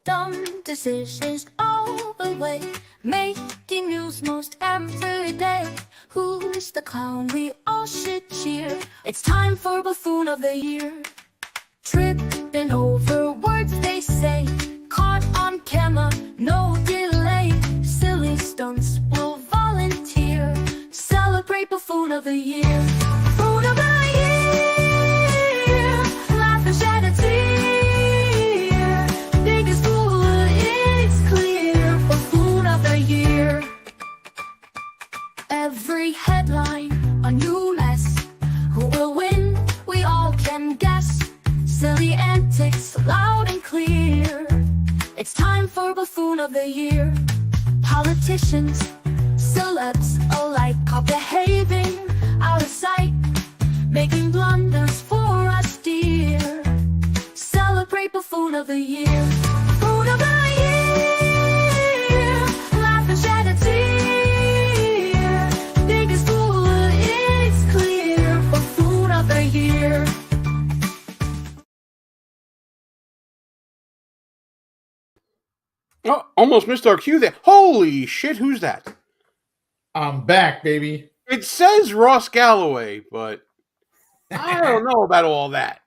Dumb decisions all the way, making news most every day. Who's the clown we all should cheer? It's time for Buffoon of the Year. Tripping over words they say, caught on camera, no delay. Silly stunts will volunteer. Celebrate Buffoon of the Year. Buffoon of the Year. Laugh and shed a tear. Biggest fool, it's clear. Buffoon of the Year. Every headline, a new mess. Who will win? We all can guess. Silly antics, loud and clear. It's time for Buffoon of the Year. Politicians, celebs alike are behaving out of sight, making blunders for us dear. Celebrate Buffoon of the Year. Buffoon of the Year. Laugh and shed a tear. Biggest fool, it's clear. Buffoon of the Year. Oh, almost missed our cue there. Holy shit, who's that? I'm back, baby. It says Ross Galloway, but I don't know about all that.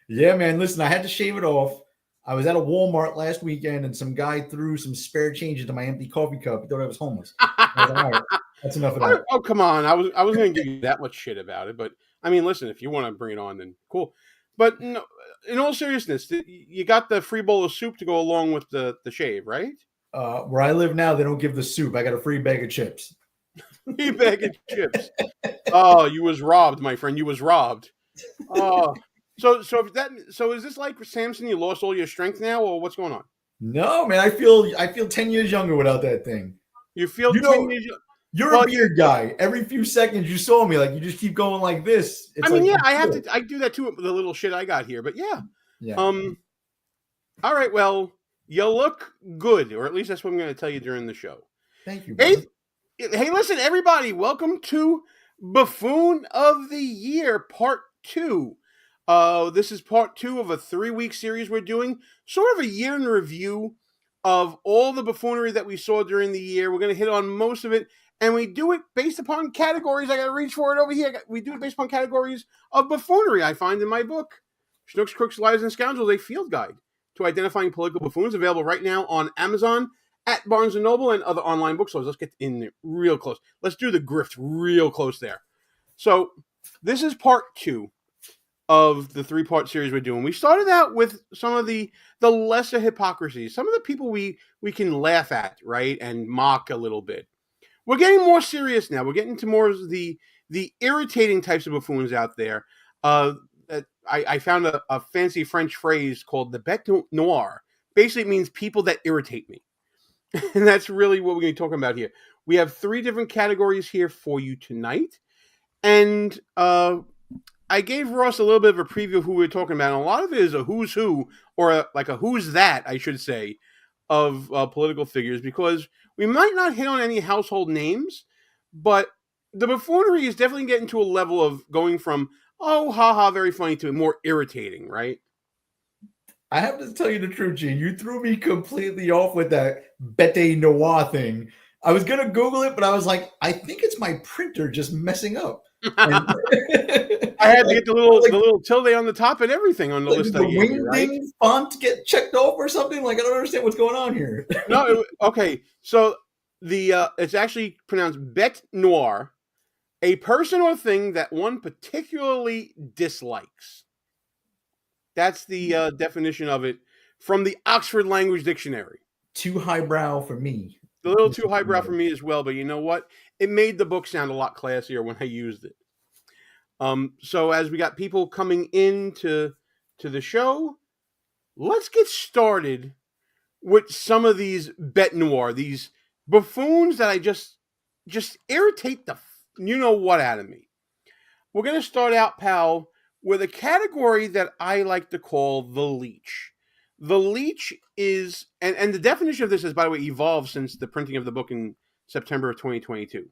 Yeah, man. Listen, I had to shave it off. I was at a Walmart last weekend, and some guy threw some spare change into my empty coffee cup. He thought I was homeless. I was like, all right, that's enough of that. Oh, come on. I was going to give you that much shit about it, but I mean, listen, if you want to bring it on, then cool. But no, in all seriousness, you got the free bowl of soup to go along with the shave, right? Where I live now, they don't give the soup. I got a free bag of chips. Free bag of chips. Oh, you was robbed, my friend. You was robbed. Oh, so is this like Samson? You lost all your strength now, or what's going on? No, man. I feel 10 years younger without that thing. You feel You 10 know, years. You're a beard guy. Every few seconds you saw me, like you just keep going like this. It's I do that too with the little shit I got here, but yeah. All right, well, you look good, or at least that's what I'm going to tell you during the show. Thank you. Hey, listen, everybody, welcome to Buffoon of the Year, Part 2. This is Part 2 of a 3-week series we're doing, sort of a year in review of all the buffoonery that we saw during the year. We're going to hit on most of it. And we do it based upon categories. I got to reach for it over here. We do it based upon categories of buffoonery I find in my book, Schnooks, Crooks, Liars, and Scoundrels, a field guide to identifying political buffoons, available right now on Amazon, at Barnes & Noble, and other online bookstores. Let's get in there real close. Let's do the grift real close there. So this is Part 2 of the 3-part series we're doing. We started out with some of the lesser hypocrisies, some of the people we can laugh at, right, and mock a little bit. We're getting more serious now. We're getting to more of the irritating types of buffoons out there. I found a fancy French phrase called the Bête Noire. Basically, it means people that irritate me. And that's really what we're going to be talking about here. We have 3 different categories here for you tonight. And I gave Ross a little bit of a preview of who we were talking about. And a lot of it is a who's who, or a who's that, I should say, of political figures, because we might not hit on any household names, but the buffoonery is definitely getting to a level of going from, oh, haha, very funny, to more irritating, right? I have to tell you the truth, Gene. You threw me completely off with that Bête Noire thing. I was going to Google it, but I was like, I think it's my printer just messing up. I had to get the little tilde on the top and everything on the list. The wingding font get checked off or something? Like, I don't understand what's going on here. No, okay. So it's actually pronounced Bête Noire, a person or thing that one particularly dislikes. That's the definition of it from the Oxford Language Dictionary. Too highbrow for me. A little too highbrow for me as well, but you know what? It made the book sound a lot classier when I used it. So as we got people coming into the show, let's get started with some of these Bête Noire, these buffoons that I just irritate the you-know-what out of me. We're going to start out, pal, with a category that I like to call the leech. The leech is, and the definition of this has, by the way, evolved since the printing of the book in September of 2022.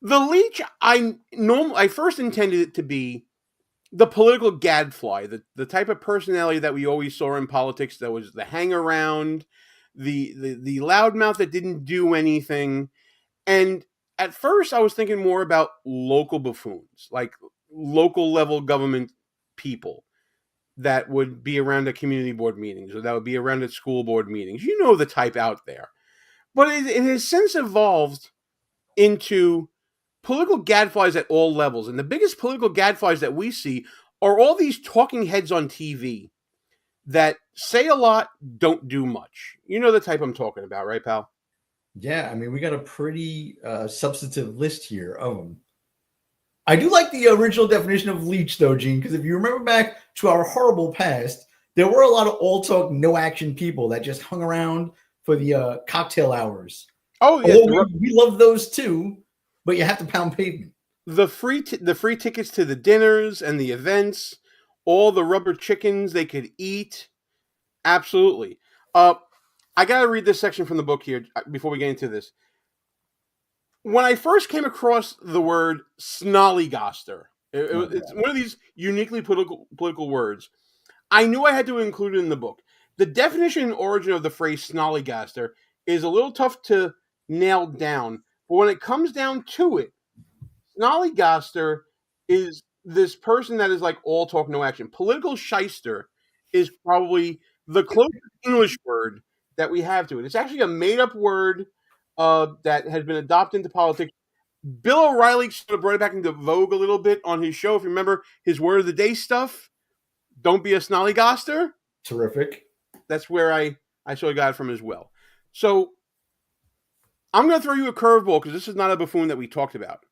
The leech, I first intended it to be the political gadfly, the type of personality that we always saw in politics, that was the hang around, the loudmouth that didn't do anything. And at first I was thinking more about local buffoons, like local level government people that would be around at community board meetings, or that would be around at school board meetings. You know, the type out there. But it has since evolved into political gadflies at all levels. And the biggest political gadflies that we see are all these talking heads on TV that say a lot, don't do much. You know the type I'm talking about, right, pal? Yeah, I mean, we got a pretty substantive list here of them. I do like the original definition of leech, though, Gene, because if you remember back to our horrible past, there were a lot of all talk, no action people that just hung around for the cocktail hours. Oh, yeah. We love those too, but you have to pound pavement. The free tickets to the dinners and the events, all the rubber chickens they could eat. Absolutely. I got to read this section from the book here before we get into this. When I first came across the word snollygoster, it's one of these uniquely political words, I knew I had to include it in the book. The definition and origin of the phrase snollygoster is a little tough to nail down, but when it comes down to it, snollygoster is this person that is like all talk, no action. Political shyster is probably the closest English word that we have to it. It's actually a made-up word that has been adopted into politics. Bill O'Reilly sort of brought it back into vogue a little bit on his show. If you remember his word of the day stuff, don't be a snollygoster. Terrific. That's where I sort of got it from as well. So I'm going to throw you a curveball because this is not a buffoon that we talked about.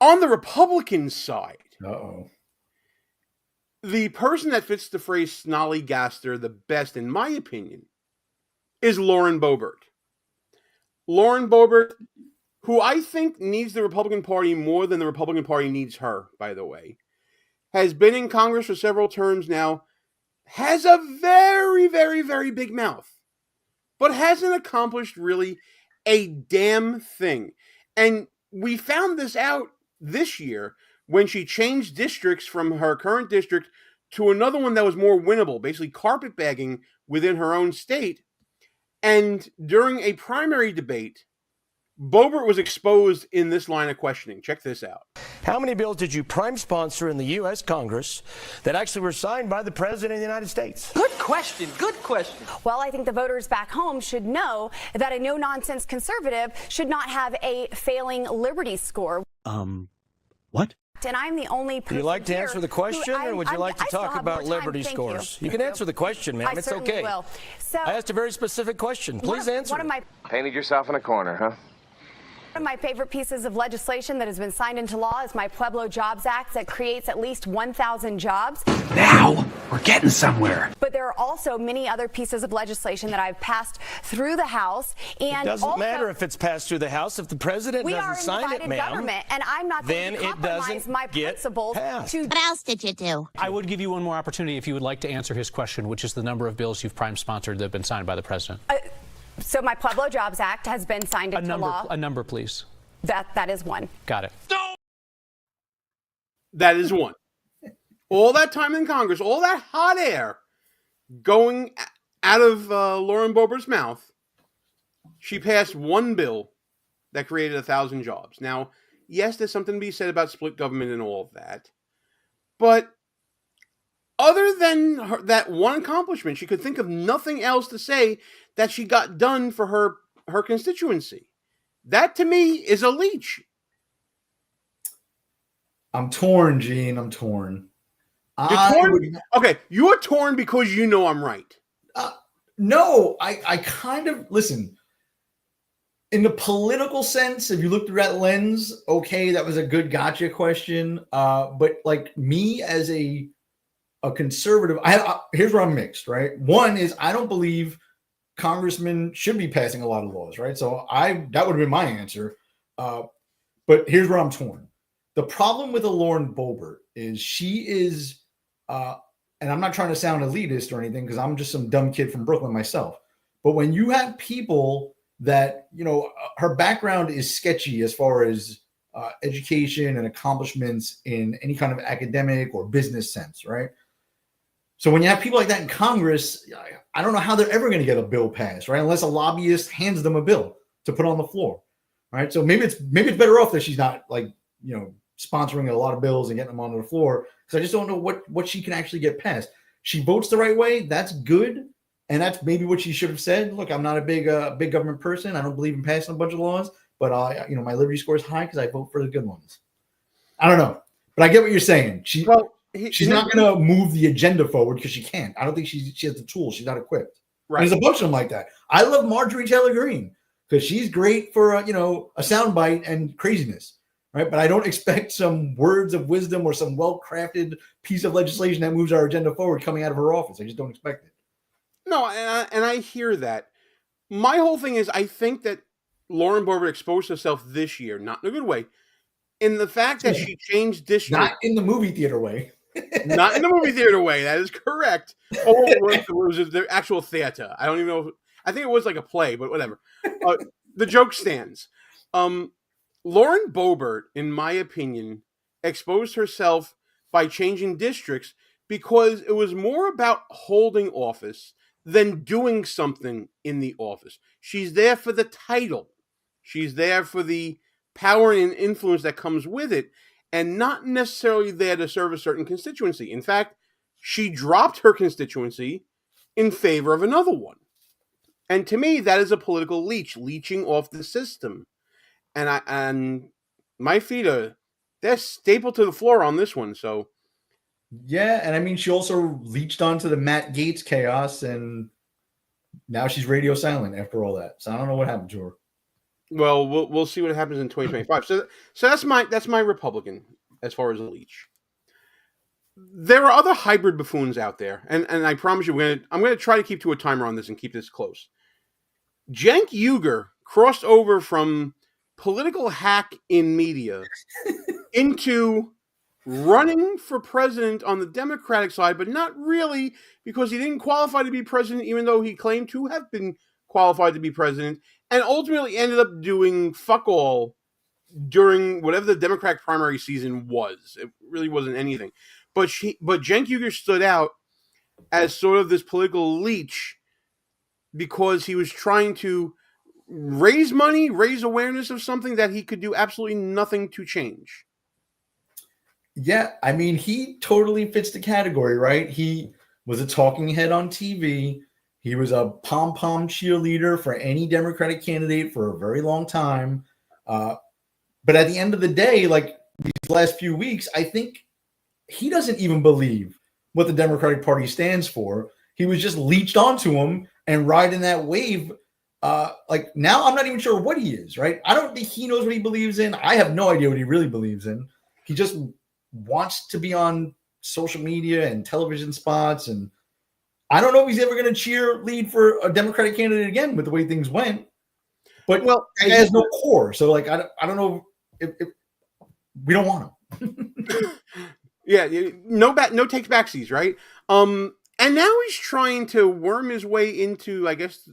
On the Republican side, the person that fits the phrase snollygoster the best, in my opinion, is Lauren Boebert. Lauren Boebert, who I think needs the Republican Party more than the Republican Party needs her, by the way, has been in Congress for several terms now, has a very, very, very big mouth, but hasn't accomplished really a damn thing. And we found this out this year when she changed districts from her current district to another one that was more winnable, basically carpetbagging within her own state. And during a primary debate, Boebert was exposed in this line of questioning. Check this out. How many bills did you prime sponsor in the U.S. Congress that actually were signed by the President of the United States? Good question. Good question. Well, I think the voters back home should know that a no-nonsense conservative should not have a failing Liberty score. What? And I'm the only person. Would you like to answer the question, or would you like to talk about Liberty scores? You can answer the question, ma'am. It's okay. Will. So, I asked a very specific question. Please answer. Painted yourself in a corner, huh? One of my favorite pieces of legislation that has been signed into law is my Pueblo Jobs Act that creates at least 1,000 jobs. Now we're getting somewhere. But there are also many other pieces of legislation that I've passed through the House. And it doesn't matter if it's passed through the House. If the President doesn't sign it, ma'am, government, and I'm not going to compromise my principles. What else did you do? I would give you one more opportunity if you would like to answer his question, which is the number of bills you've prime sponsored that have been signed by the President. So my Pueblo Jobs Act has been signed into law. A number, please. That is one. Got it. That is one. All that time in Congress, all that hot air going out of Lauren Boebert's mouth, she passed one bill that created 1,000 jobs. Now, yes, there's something to be said about split government and all of that, but other than that one accomplishment, she could think of nothing else to say that she got done for her constituency. That, to me, is a leech. I'm torn, Gene. I'm torn. You're torn? Okay, you're torn because you know I'm right. No, I kind of, listen, in the political sense, if you look through that lens, okay, that was a good gotcha question. But like me as a conservative, here's where I'm mixed, right? One is I don't believe congressmen should be passing a lot of laws, right? So that would have been my answer. But here's where I'm torn. The problem with Lauren Boebert is she is, and I'm not trying to sound elitist or anything because I'm just some dumb kid from Brooklyn myself. But when you have people that, her background is sketchy as far as education and accomplishments in any kind of academic or business sense, right? So when you have people like that in Congress, I don't know how they're ever going to get a bill passed, right? Unless a lobbyist hands them a bill to put on the floor, right? So maybe it's better off that she's not sponsoring a lot of bills and getting them onto the floor, because I just don't know what she can actually get passed. She votes the right way. That's good. And that's maybe what she should have said. Look, I'm not a big government person. I don't believe in passing a bunch of laws, but my liberty score is high because I vote for the good ones. I don't know, but I get what you're saying. She's not going to move the agenda forward because she can't. I don't think she has the tools. She's not equipped. Right. There's a bunch of them like that. I love Marjorie Taylor Greene because she's great for a soundbite and craziness, right? But I don't expect some words of wisdom or some well-crafted piece of legislation that moves our agenda forward coming out of her office. I just don't expect it. No, and I hear that. My whole thing is, I think that Lauren Boebert exposed herself this year, not in a good way, in the fact that she changed district. Not in the movie theater way. Not in the movie theater way. That is correct. Oh, it was the actual theater. I don't even know. I think it was like a play, but whatever. The joke stands. Lauren Boebert, in my opinion, exposed herself by changing districts because it was more about holding office than doing something in the office. She's there for the title. She's there for the power and influence that comes with it, and not necessarily there to serve a certain constituency. In fact, she dropped her constituency in favor of another one. And to me, that is a political leeching off the system. And my feet they're stapled to the floor on this one. So yeah, and I mean, she also leached onto the Matt Gaetz chaos, and now she's radio silent after all that. So I don't know what happened to her. Well, we'll see what happens in 2025. So that's my Republican as far as a leech. There are other hybrid buffoons out there, and I promise you, I'm gonna try to keep to a timer on this and keep this close. Cenk Uygur crossed over from political hack in media into running for president on the Democratic side, but not really, because he didn't qualify to be president, even though he claimed to have been qualified to be president, and ultimately ended up doing fuck all during whatever the Democratic primary season was. It really wasn't anything. But Cenk Uygur stood out as sort of this political leech because he was trying to raise money, raise awareness of something that he could do absolutely nothing to change. Yeah, I mean, he totally fits the category, right? He was a talking head on TV. He was a pom-pom cheerleader for any Democratic candidate for a very long time. But at the end of the day, like these last few weeks, I think he doesn't even believe what the Democratic Party stands for. He was just leeched onto him and riding that wave. Like now I'm not even sure what he is, right? I don't think he knows what he believes in. I have no idea what he really believes in. He just wants to be on social media and television spots, and I don't know if he's ever going to cheerlead for a Democratic candidate again with the way things went. But he has no core, so like I don't know if we don't want him. Yeah, no takes backsies, right? And now he's trying to worm his way into, I guess,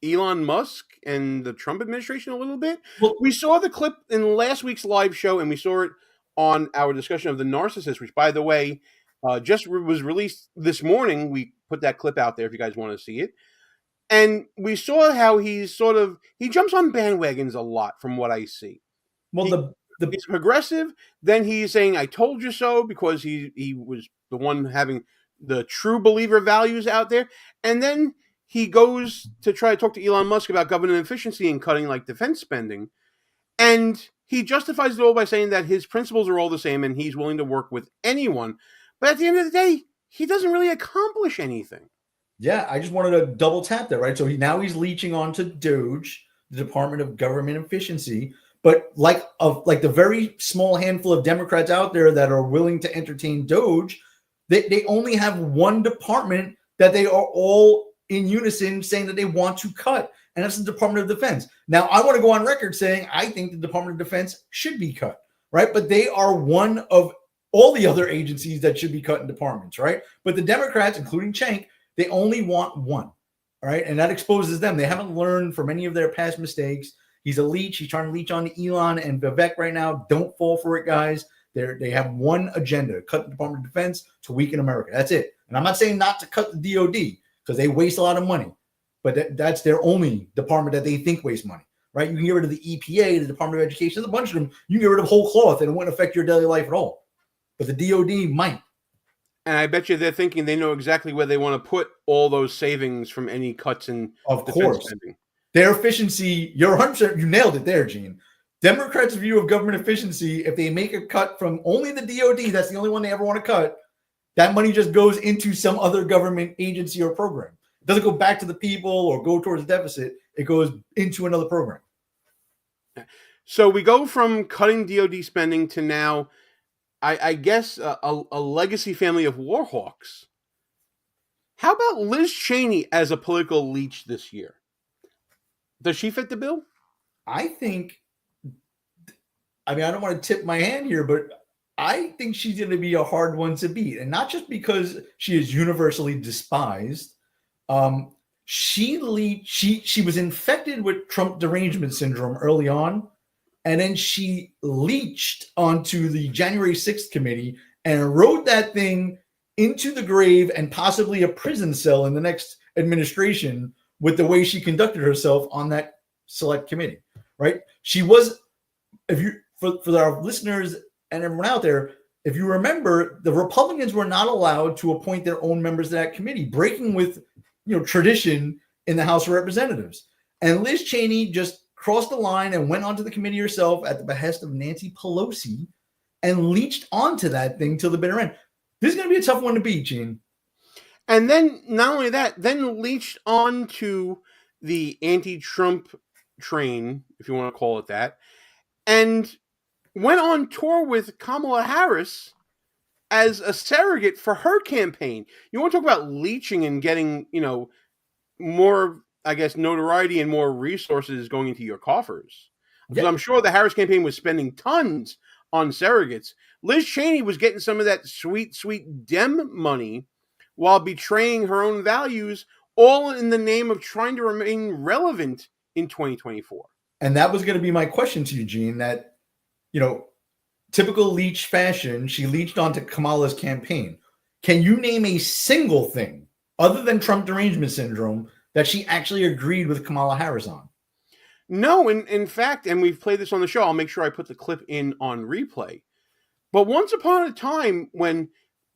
Elon Musk and the Trump administration a little bit. Well, we saw the clip in last week's live show, and we saw it on our discussion of The Narcissist, which, by the way, just was released this morning. We put that clip out there if you guys want to see it. And we saw how he jumps on bandwagons a lot from what I see. Well, he's progressive. Then he's saying, I told you so, because he was the one having the true believer values out there. And then he goes to try to talk to Elon Musk about government efficiency and cutting like defense spending. And he justifies it all by saying that his principles are all the same and he's willing to work with anyone. But at the end of the day, he doesn't really accomplish anything. Yeah, I just wanted to double tap that, right? So he's leeching onto DOGE, the Department of Government Efficiency. But like the very small handful of Democrats out there that are willing to entertain DOGE, they only have one department that they are all in unison saying that they want to cut, and that's the Department of Defense. Now, I want to go on record saying I think the Department of Defense should be cut, right? But they are one of all the other agencies that should be cut in departments, right? But the Democrats, including Cenk, they only want one, all right? And that exposes them. They haven't learned from any of their past mistakes. He's a leech. He's trying to leech on to Elon and Vivek right now. Don't fall for it, guys. They have one agenda: cut the Department of Defense to weaken America. That's it. And I'm not saying not to cut the DOD because they waste a lot of money, but that's their only department that they think wastes money, right? You can get rid of the EPA, the Department of Education. There's a bunch of them. You can get rid of whole cloth and it wouldn't affect your daily life at all. But the DOD might. And I bet you they're thinking they know exactly where they want to put all those savings from any cuts in defense spending. Their efficiency, you're 100%, you nailed it there, Gene. Democrats' view of government efficiency, if they make a cut from only the DOD, that's the only one they ever want to cut, that money just goes into some other government agency or program. It doesn't go back to the people or go towards the deficit. It goes into another program. So we go from cutting DOD spending to now, I guess, a legacy family of war hawks. How about Liz Cheney as a political leech this year? Does she fit the bill? I think, I don't want to tip my hand here, but I think she's going to be a hard one to beat. And not just because she is universally despised. She was infected with Trump derangement syndrome early on. And then she leached onto the January 6th committee and rode that thing into the grave and possibly a prison cell in the next administration with the way she conducted herself on that select committee, right? She was, for our listeners and everyone out there, if you remember, the Republicans were not allowed to appoint their own members to that committee, breaking with tradition in the House of Representatives. And Liz Cheney just crossed the line and went onto the committee herself at the behest of Nancy Pelosi and leached onto that thing till the bitter end. This is going to be a tough one to beat, Gene. And then, not only that, then leached onto the anti-Trump train, if you want to call it that, and went on tour with Kamala Harris as a surrogate for her campaign. You want to talk about leeching and getting, more, I guess, notoriety and more resources going into your coffers. Because I'm sure the Harris campaign was spending tons on surrogates. Liz Cheney was getting some of that sweet, sweet Dem money while betraying her own values, all in the name of trying to remain relevant in 2024. And that was going to be my question to you, Gene, that, typical leech fashion, she leached onto Kamala's campaign. Can you name a single thing other than Trump derangement syndrome that she actually agreed with Kamala Harris on? No, in fact, and we've played this on the show, I'll make sure I put the clip in on replay. But once upon a time, when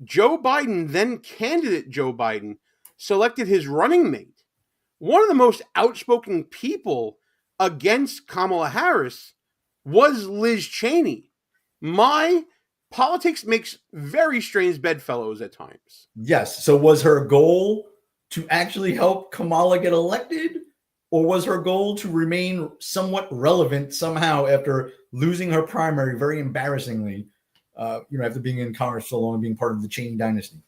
Joe Biden, then candidate Joe Biden, selected his running mate, one of the most outspoken people against Kamala Harris was Liz Cheney. My politics makes very strange bedfellows at times. Yes. So was her goal to actually help Kamala get elected? Or was her goal to remain somewhat relevant somehow after losing her primary very embarrassingly, after being in Congress so long and being part of the Cheney dynasty?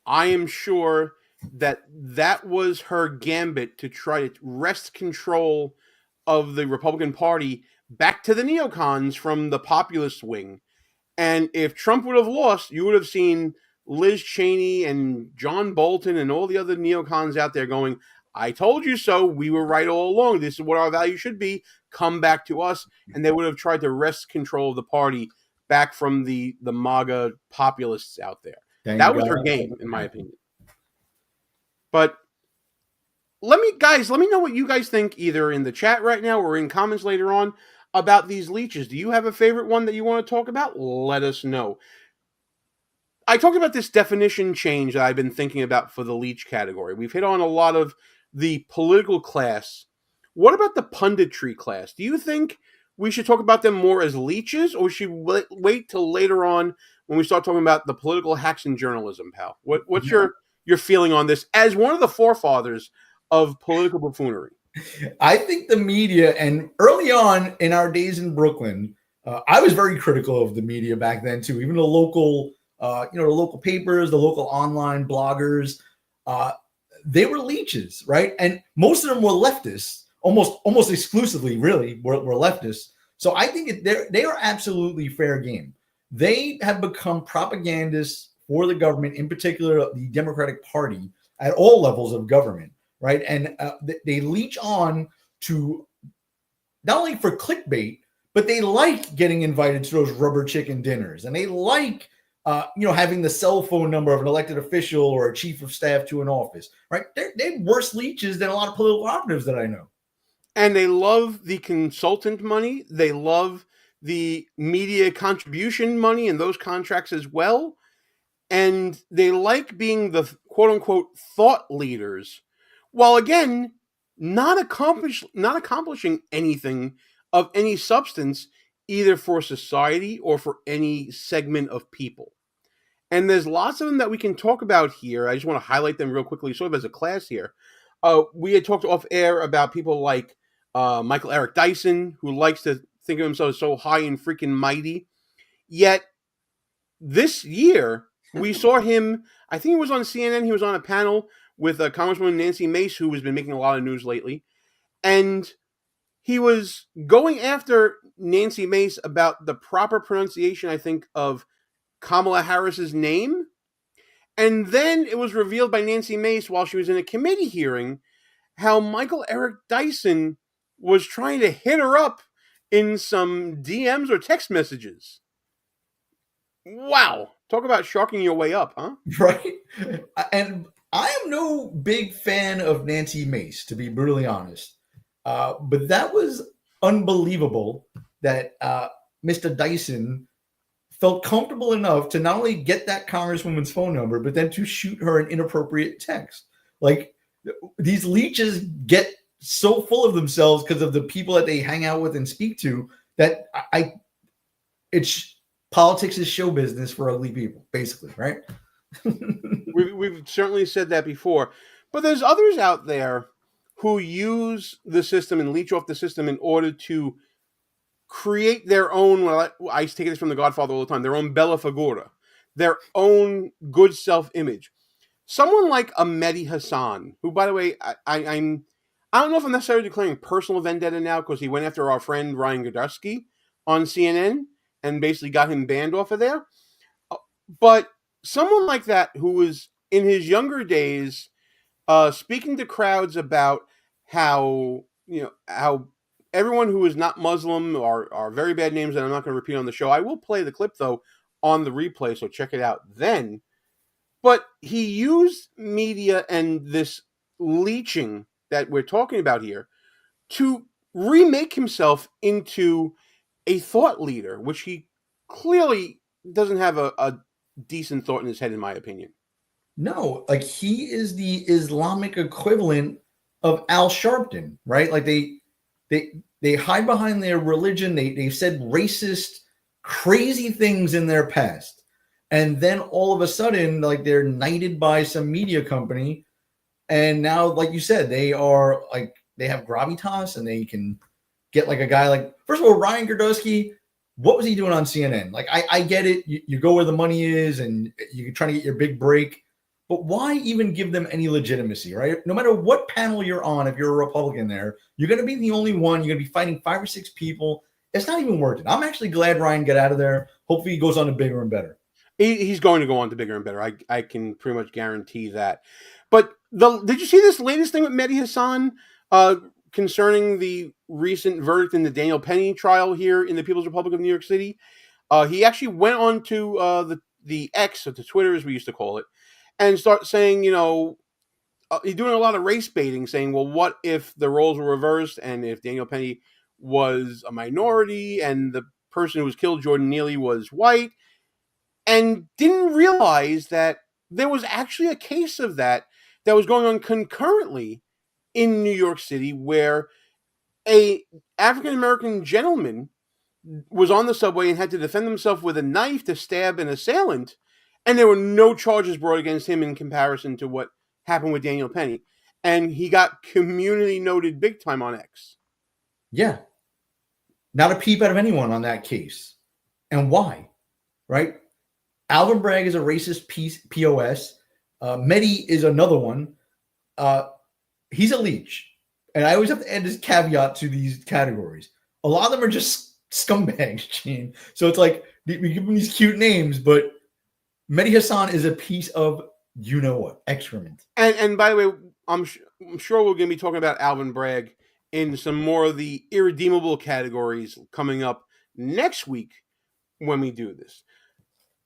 I am sure that was her gambit to try to wrest control of the Republican Party back to the neocons from the populist wing. And if Trump would have lost, you would have seen Liz Cheney and John Bolton and all the other neocons out there going, I told you so. We were right all along. This is what our value should be. Come back to us. And they would have tried to wrest control of the party back from the MAGA populists out there. That was her game, in my opinion. But let me know what you guys think, either in the chat right now or in comments later on, about these leeches. Do you have a favorite one that you want to talk about? Let us know. I talked about this definition change that I've been thinking about for the leech category. We've hit on a lot of the political class. What about the punditry class? Do you think we should talk about them more as leeches, or should we wait till later on when we start talking about the political hacks in journalism, pal? What's your feeling on this as one of the forefathers of political buffoonery? I think the media, and early on in our days in Brooklyn, I was very critical of the media back then too. Even the local, the local papers, the local online bloggers, they were leeches, right? And most of them were leftists, almost exclusively, really, were leftists. So I think they are absolutely fair game. They have become propagandists for the government, in particular the Democratic Party, at all levels of government, right? And they leech on to not only for clickbait, but they like getting invited to those rubber chicken dinners, and they like having the cell phone number of an elected official or a chief of staff to an office, right? They're worse leeches than a lot of political operatives that I know. And they love the consultant money. They love the media contribution money and those contracts as well. And they like being the quote unquote thought leaders, while again, not accomplishing anything of any substance, either for society or for any segment of people. And there's lots of them that we can talk about here. I just want to highlight them real quickly, sort of as a class here. We had talked off air about people like Michael Eric Dyson, who likes to think of himself as so high and freaking mighty. Yet this year, we saw him, I think he was on CNN, he was on a panel with Congresswoman Nancy Mace, who has been making a lot of news lately. And he was going after Nancy Mace about the proper pronunciation, I think, of Kamala Harris's name. And then it was revealed by Nancy Mace while she was in a committee hearing how Michael Eric Dyson was trying to hit her up in some DMs or text messages. Wow. Talk about sharking your way up, huh? Right. And I am no big fan of Nancy Mace, to be brutally honest. But that was unbelievable that Mr. Dyson felt comfortable enough to not only get that congresswoman's phone number, but then to shoot her an inappropriate text. Like, these leeches get so full of themselves because of the people that they hang out with and speak to that it's politics is show business for ugly people, basically, right? We've certainly said that before. But there's others out there who use the system and leech off the system in order to create their own, well, I take this from The Godfather all the time, their own bella figura, their own good self-image. Someone like a Mehdi Hassan, who, by the way, I don't know if I'm necessarily declaring personal vendetta now because he went after our friend Ryan Gadusky on CNN and basically got him banned off of there. But someone like that who was in his younger days speaking to crowds about how everyone who is not Muslim are very bad names that I'm not going to repeat on the show. I will play the clip, though, on the replay, so check it out then. But he used media and this leeching that we're talking about here to remake himself into a thought leader, which he clearly doesn't have a decent thought in his head, in my opinion. No, like, he is the Islamic equivalent of Al Sharpton, right? Like, they hide behind their religion. They've said racist, crazy things in their past. And then all of a sudden, like, they're knighted by some media company. And now, like you said, they have gravitas and they can get like a guy like, first of all, Ryan Gadusky, what was he doing on CNN? Like, I get it. You go where the money is and you're trying to get your big break. But why even give them any legitimacy, right? No matter what panel you're on, if you're a Republican there, you're going to be the only one. You're going to be fighting 5 or 6 people. It's not even worth it. I'm actually glad Ryan got out of there. Hopefully he goes on to bigger and better. He's going to go on to bigger and better. I can pretty much guarantee that. But did you see this latest thing with Mehdi Hassan concerning the recent verdict in the Daniel Penny trial here in the People's Republic of New York City? He actually went on to the X, or the Twitter as we used to call it, and start saying, he's doing a lot of race baiting, saying, well, what if the roles were reversed and if Daniel Penny was a minority and the person who was killed, Jordan Neely, was white, and didn't realize that there was actually a case of that was going on concurrently in New York City where a African-American gentleman was on the subway and had to defend himself with a knife to stab an assailant, and there were no charges brought against him in comparison to what happened with Daniel Penny. And he got community noted big time on X. Yeah. Not a peep out of anyone on that case. And why? Right? Alvin Bragg is a racist POS. Mehdi is another one. He's a leech. And I always have to add this caveat to these categories. A lot of them are just scumbags, Gene. So it's like, we give them these cute names, but Mehdi Hassan is a piece of excrement. And by the way, I'm sure we're going to be talking about Alvin Bragg in some more of the irredeemable categories coming up next week when we do this.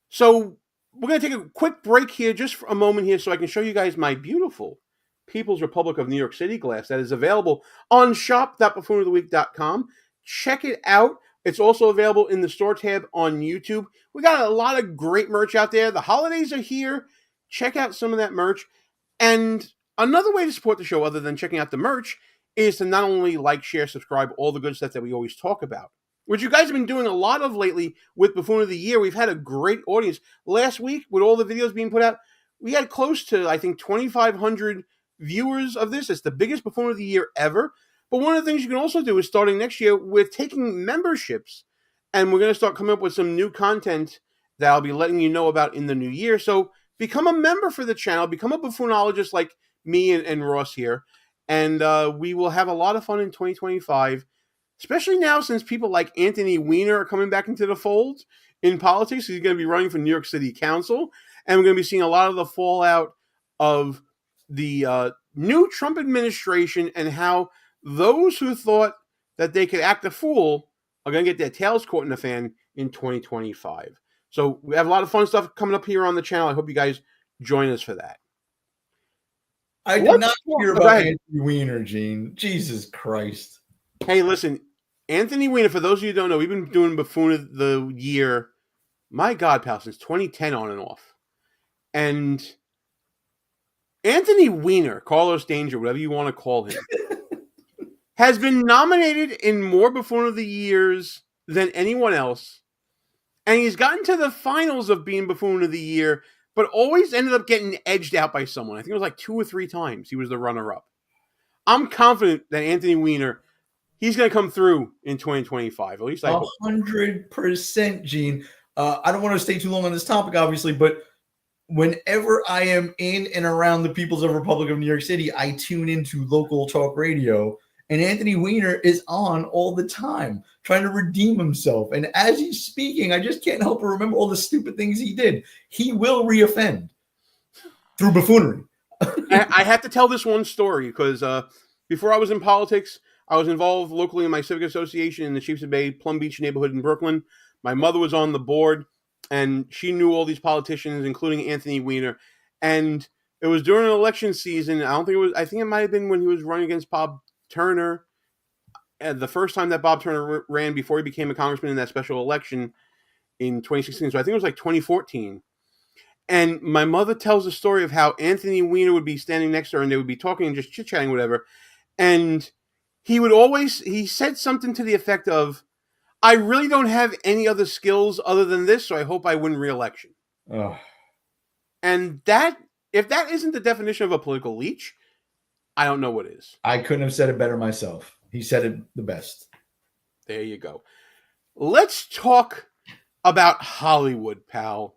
So we're going to take a quick break here, just for a moment here, so I can show you guys my beautiful People's Republic of New York City glass that is available on shop.buffoonoftheweek.com. Check it out. It's also available in the store tab on YouTube. We got a lot of great merch out there. The holidays are here. Check out some of that merch. And another way to support the show, other than checking out the merch, is to not only like, share, subscribe, all the good stuff that we always talk about, which you guys have been doing a lot of lately with Buffoon of the Year. We've had a great audience. Last week, with all the videos being put out, we had close to, I think, 2,500 viewers of this. It's the biggest Buffoon of the Year ever. But one of the things you can also do is, starting next year, we're taking memberships, and we're going to start coming up with some new content that I'll be letting you know about in the new year. So become a member for the channel, become a buffoonologist like me and Ross here, and we will have a lot of fun in 2025, especially now since people like Anthony Weiner are coming back into the fold in politics. He's going to be running for New York City Council, and we're going to be seeing a lot of the fallout of the new Trump administration and how those who thought that they could act a fool are going to get their tails caught in a fan in 2025. So we have a lot of fun stuff coming up here on the channel. I hope you guys join us for that. I did not hear about Anthony Weiner, Gene. Jesus Christ. Hey, listen, Anthony Weiner, for those of you who don't know, we've been doing Buffoon of the Year, my God, pal, since 2010 on and off. And Anthony Weiner, Carlos Danger, whatever you want to call him, has been nominated in more Buffoon of the Years than anyone else. And he's gotten to the finals of being Buffoon of the Year, but always ended up getting edged out by someone. I think it was like 2 or 3 times he was the runner-up. I'm confident that Anthony Weiner, he's going to come through in 2025. At least I hope. 100%, Gene. I don't want to stay too long on this topic, obviously, but whenever I am in and around the People's Republic of New York City, I tune into local talk radio. And Anthony Weiner is on all the time, trying to redeem himself. And as he's speaking, I just can't help but remember all the stupid things he did. He will reoffend through buffoonery. I have to tell this one story because before I was in politics, I was involved locally in my civic association in the Chiefs of Bay, Plum Beach neighborhood in Brooklyn. My mother was on the board, and she knew all these politicians, including Anthony Weiner. And it was during an election season. I think it might have been when he was running against Bob Turner, the first time that Bob Turner ran before he became a congressman in that special election in 2016. So I think it was like 2014. And my mother tells the story of how Anthony Weiner would be standing next to her and they would be talking and just chit-chatting, whatever. And he said something to the effect of, I really don't have any other skills other than this, so I hope I win re-election. Oh. And that, if that isn't the definition of a political leech, I don't know what is. I couldn't have said it better myself. He said it the best. There you go. Let's talk about Hollywood, pal.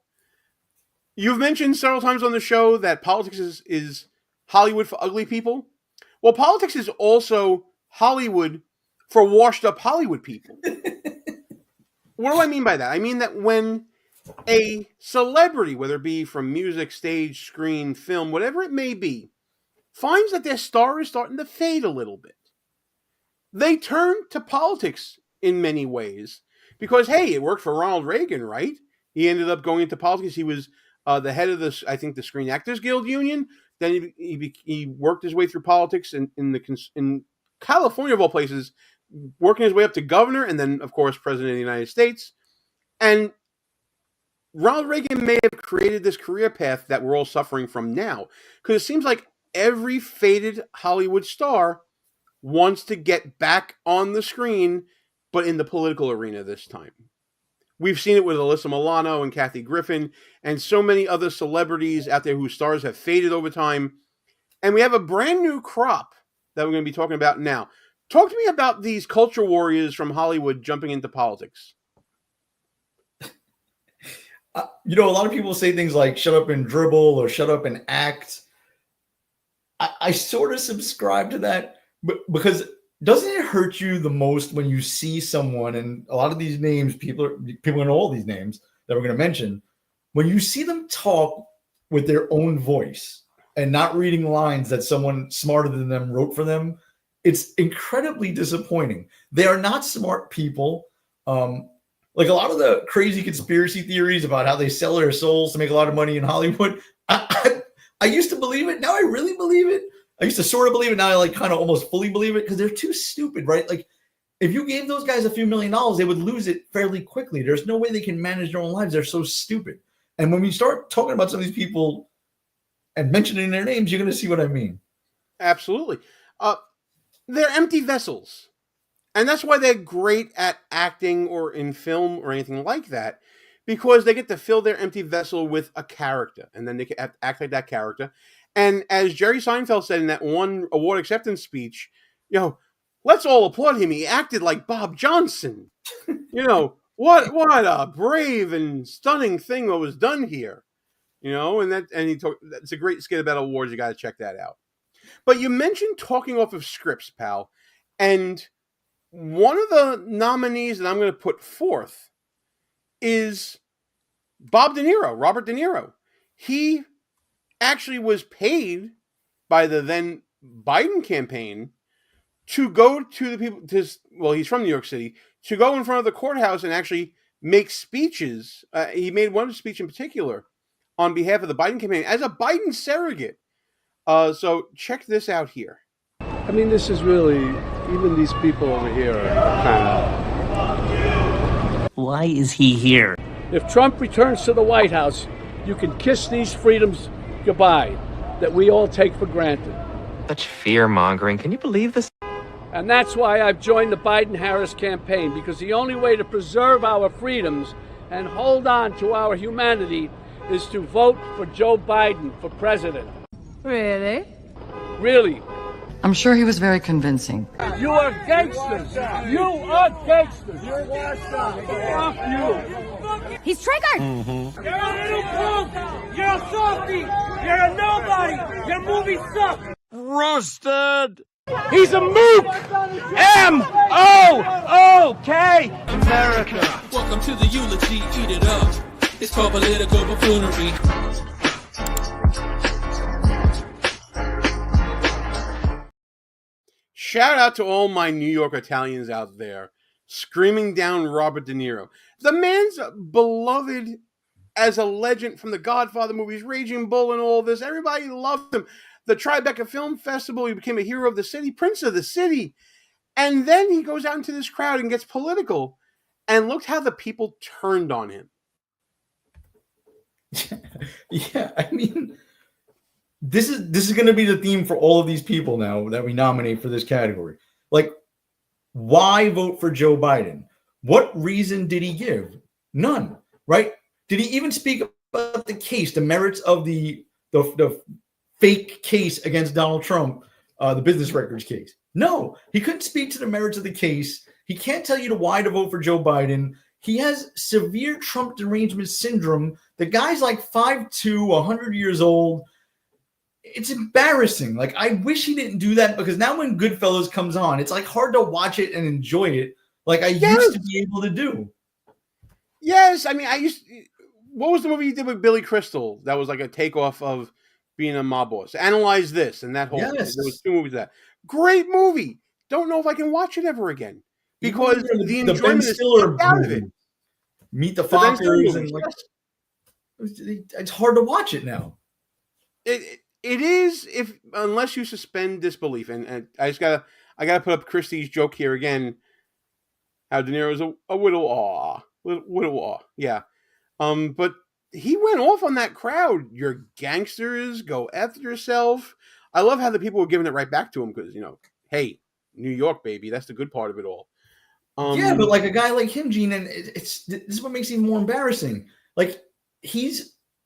You've mentioned several times on the show that politics is Hollywood for ugly people. Well, politics is also Hollywood for washed up Hollywood people. What do I mean by that? I mean that when a celebrity, whether it be from music, stage, screen, film, whatever it may be, finds that their star is starting to fade a little bit, they turn to politics in many ways because, hey, it worked for Ronald Reagan, right? He ended up going into politics. He was the head of the Screen Actors Guild Union. Then he worked his way through politics in California, of all places, working his way up to governor and then, of course, president of the United States. And Ronald Reagan may have created this career path that we're all suffering from now, because it seems like every faded Hollywood star wants to get back on the screen, but in the political arena this time. We've seen it with Alyssa Milano and Kathy Griffin and so many other celebrities out there whose stars have faded over time. And we have a brand new crop that we're going to be talking about now. Talk to me about these culture warriors from Hollywood jumping into politics. A lot of people say things like shut up and dribble or shut up and act. I sort of subscribe to that, but because doesn't it hurt you the most when you see someone, and a lot of these names, people know all these names that we're going to mention, when you see them talk with their own voice and not reading lines that someone smarter than them wrote for them, It's incredibly disappointing. They are not smart people. Like a lot of the crazy conspiracy theories about how they sell their souls to make a lot of money in Hollywood. I used to believe it. Now I really believe it. I used to sort of believe it. Now I like kind of almost fully believe it because they're too stupid, right? Like if you gave those guys a few $1 million, they would lose it fairly quickly. There's no way they can manage their own lives. They're so stupid. And when we start talking about some of these people and mentioning their names, you're going to see what I mean. Absolutely. They're empty vessels. And that's why they're great at acting or in film or anything like that, because they get to fill their empty vessel with a character, and then they can act like that character. And as Jerry Seinfeld said in that one award acceptance speech, let's all applaud him. He acted like Bob Johnson. What a brave and stunning thing that was done here. That's a great skit about awards. You got to check that out. But you mentioned talking off of scripts, pal, and one of the nominees that I'm going to put forth is Robert De Niro. He actually was paid by the then Biden campaign to go to the people, he's from New York City, to go in front of the courthouse and actually make speeches. He made one speech in particular on behalf of the Biden campaign as a Biden surrogate. So check this out here. I mean, this is really, even these people over here are kind of... Why is he here? If Trump returns to the White House, you can kiss these freedoms goodbye that we all take for granted. Such fear-mongering. Can you believe this? And that's why I've joined the Biden-Harris campaign, because the only way to preserve our freedoms and hold on to our humanity is to vote for Joe Biden for president. Really? Really. I'm sure he was very convincing. You are gangsters. You are gangsters. You're washed up. Fuck you. He's triggered. Mm-hmm. You're a little punk. You're a softie. You're a nobody. Your movie sucks. Roasted. He's a mook. M-O-O-K. America. Welcome to the eulogy. Eat it up. It's called political buffoonery. Shout out to all my New York Italians out there screaming down Robert De Niro. The man's beloved as a legend from the Godfather movies, Raging Bull and all this. Everybody loved him. The Tribeca Film Festival, he became a hero of the city, prince of the city. And then he goes out into this crowd and gets political. And look how the people turned on him. Yeah, I mean... This is going to be the theme for all of these people now that we nominate for this category. Like, why vote for Joe Biden? What reason did he give? None, right? Did he even speak about the case, the merits of the fake case against Donald Trump, the business records case? No, he couldn't speak to the merits of the case. He can't tell you why to vote for Joe Biden. He has severe Trump derangement syndrome. The guy's like 5'2", 100 years old. It's embarrassing. Like, I wish he didn't do that, because now when Goodfellas comes on, it's like hard to watch it and enjoy it like I used to be able to do. Yes, I mean, what was the movie you did with Billy Crystal that was like a takeoff of Being a Mob Boss? Analyze This and that whole thing. There was 2 movies of that. Great movie. Don't know if I can watch it ever again, because the enjoyment is out of it. Meet the Fockers, and like, it's hard to watch it now. It is, unless you suspend disbelief, and I gotta put up Christie's joke here again. How De Niro is a little awe, yeah. But he went off on that crowd. You're gangsters, go F yourself. I love how the people were giving it right back to him, because hey, New York, baby, that's the good part of it all. Yeah, but like a guy like him, Gene, and this is what makes it even more embarrassing. Like,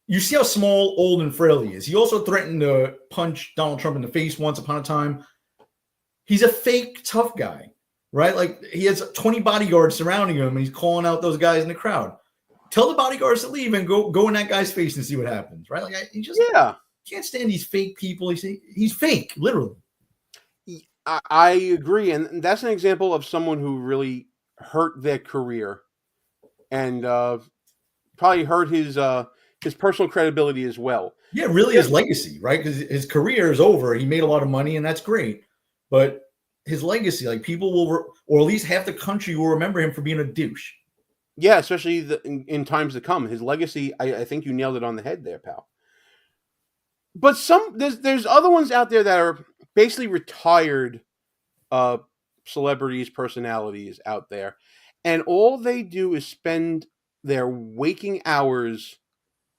you see how small, old, and frail he is. He also threatened to punch Donald Trump in the face once upon a time. He's a fake tough guy, right? Like, he has 20 bodyguards surrounding him, and he's calling out those guys in the crowd. Tell the bodyguards to leave and go in that guy's face and see what happens, right? Like, he just can't stand these fake people. He's fake, literally. I agree, and that's an example of someone who really hurt their career, and probably hurt his personal credibility as well. Yeah, really his legacy, right? Because his career is over. He made a lot of money, and that's great. But his legacy. Like people will, or at least half the country will remember him for being a douche. Yeah, especially in times to come. His legacy, I think you nailed it on the head there, pal. But there's other ones out there that are basically retired celebrities, personalities out there, and all they do is spend their waking hours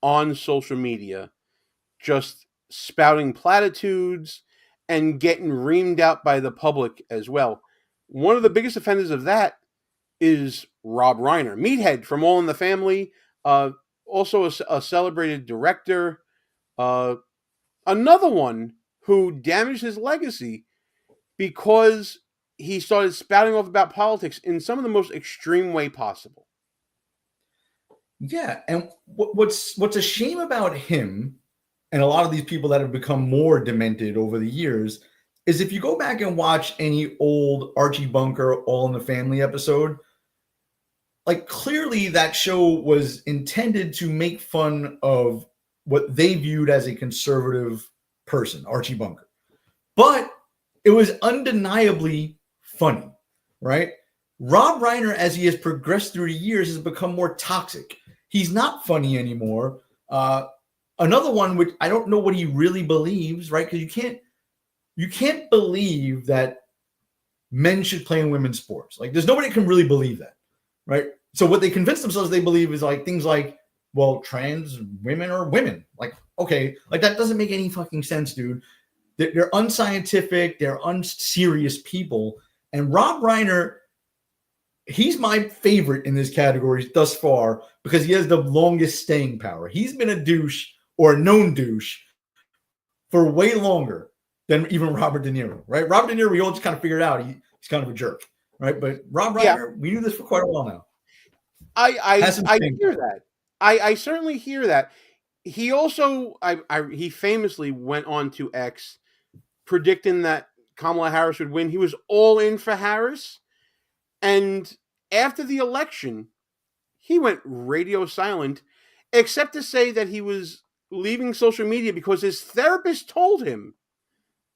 on social media just spouting platitudes and getting reamed out by the public as well. One of the biggest offenders of that is Rob Reiner, Meathead from All in the Family, also a celebrated director. Another one who damaged his legacy because he started spouting off about politics in some of the most extreme way possible. Yeah, and what's a shame about him and a lot of these people that have become more demented over the years is if you go back and watch any old Archie Bunker All in the Family episode, like clearly that show was intended to make fun of what they viewed as a conservative person, Archie Bunker. But it was undeniably funny, right? Rob Reiner, as he has progressed through the years, has become more toxic. He's not funny anymore. Another one, which I don't know what he really believes, right? Because you can't believe that men should play in women's sports. Like, there's nobody that can really believe that, right? So what they convince themselves they believe is like things like, well, trans women are women. Like, okay, like that doesn't make any fucking sense, dude. They're unscientific. They're unserious people. And Rob Reiner, he's my favorite in this category thus far because he has the longest staying power. He's been a douche or a known douche for way longer than even Robert De Niro, right? Robert De Niro, we all just kind of figured out he's kind of a jerk, right? But Rob Reiner, we knew this for quite a while now. I hear that. I certainly hear that. He also, he famously went on to X predicting that Kamala Harris would win. He was all in for Harris. And after the election, he went radio silent, except to say that he was leaving social media because his therapist told him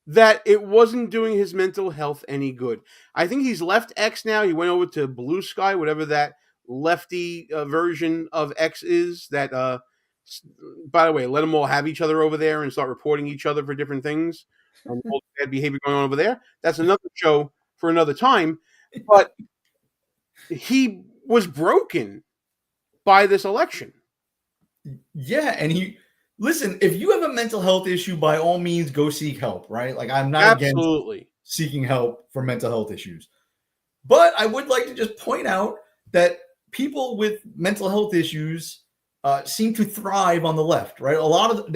that it wasn't doing his mental health any good. I think he's left X now. He went over to Blue Sky, whatever that lefty version of X is. That, by the way, let them all have each other over there and start reporting each other for different things. And all the bad behavior going on over there. That's another show for another time. But he was broken by this election. Yeah, and listen, if you have a mental health issue, by all means, go seek help, right? Like, I'm not against seeking help for mental health issues. But I would like to just point out that people with mental health issues seem to thrive on the left, right?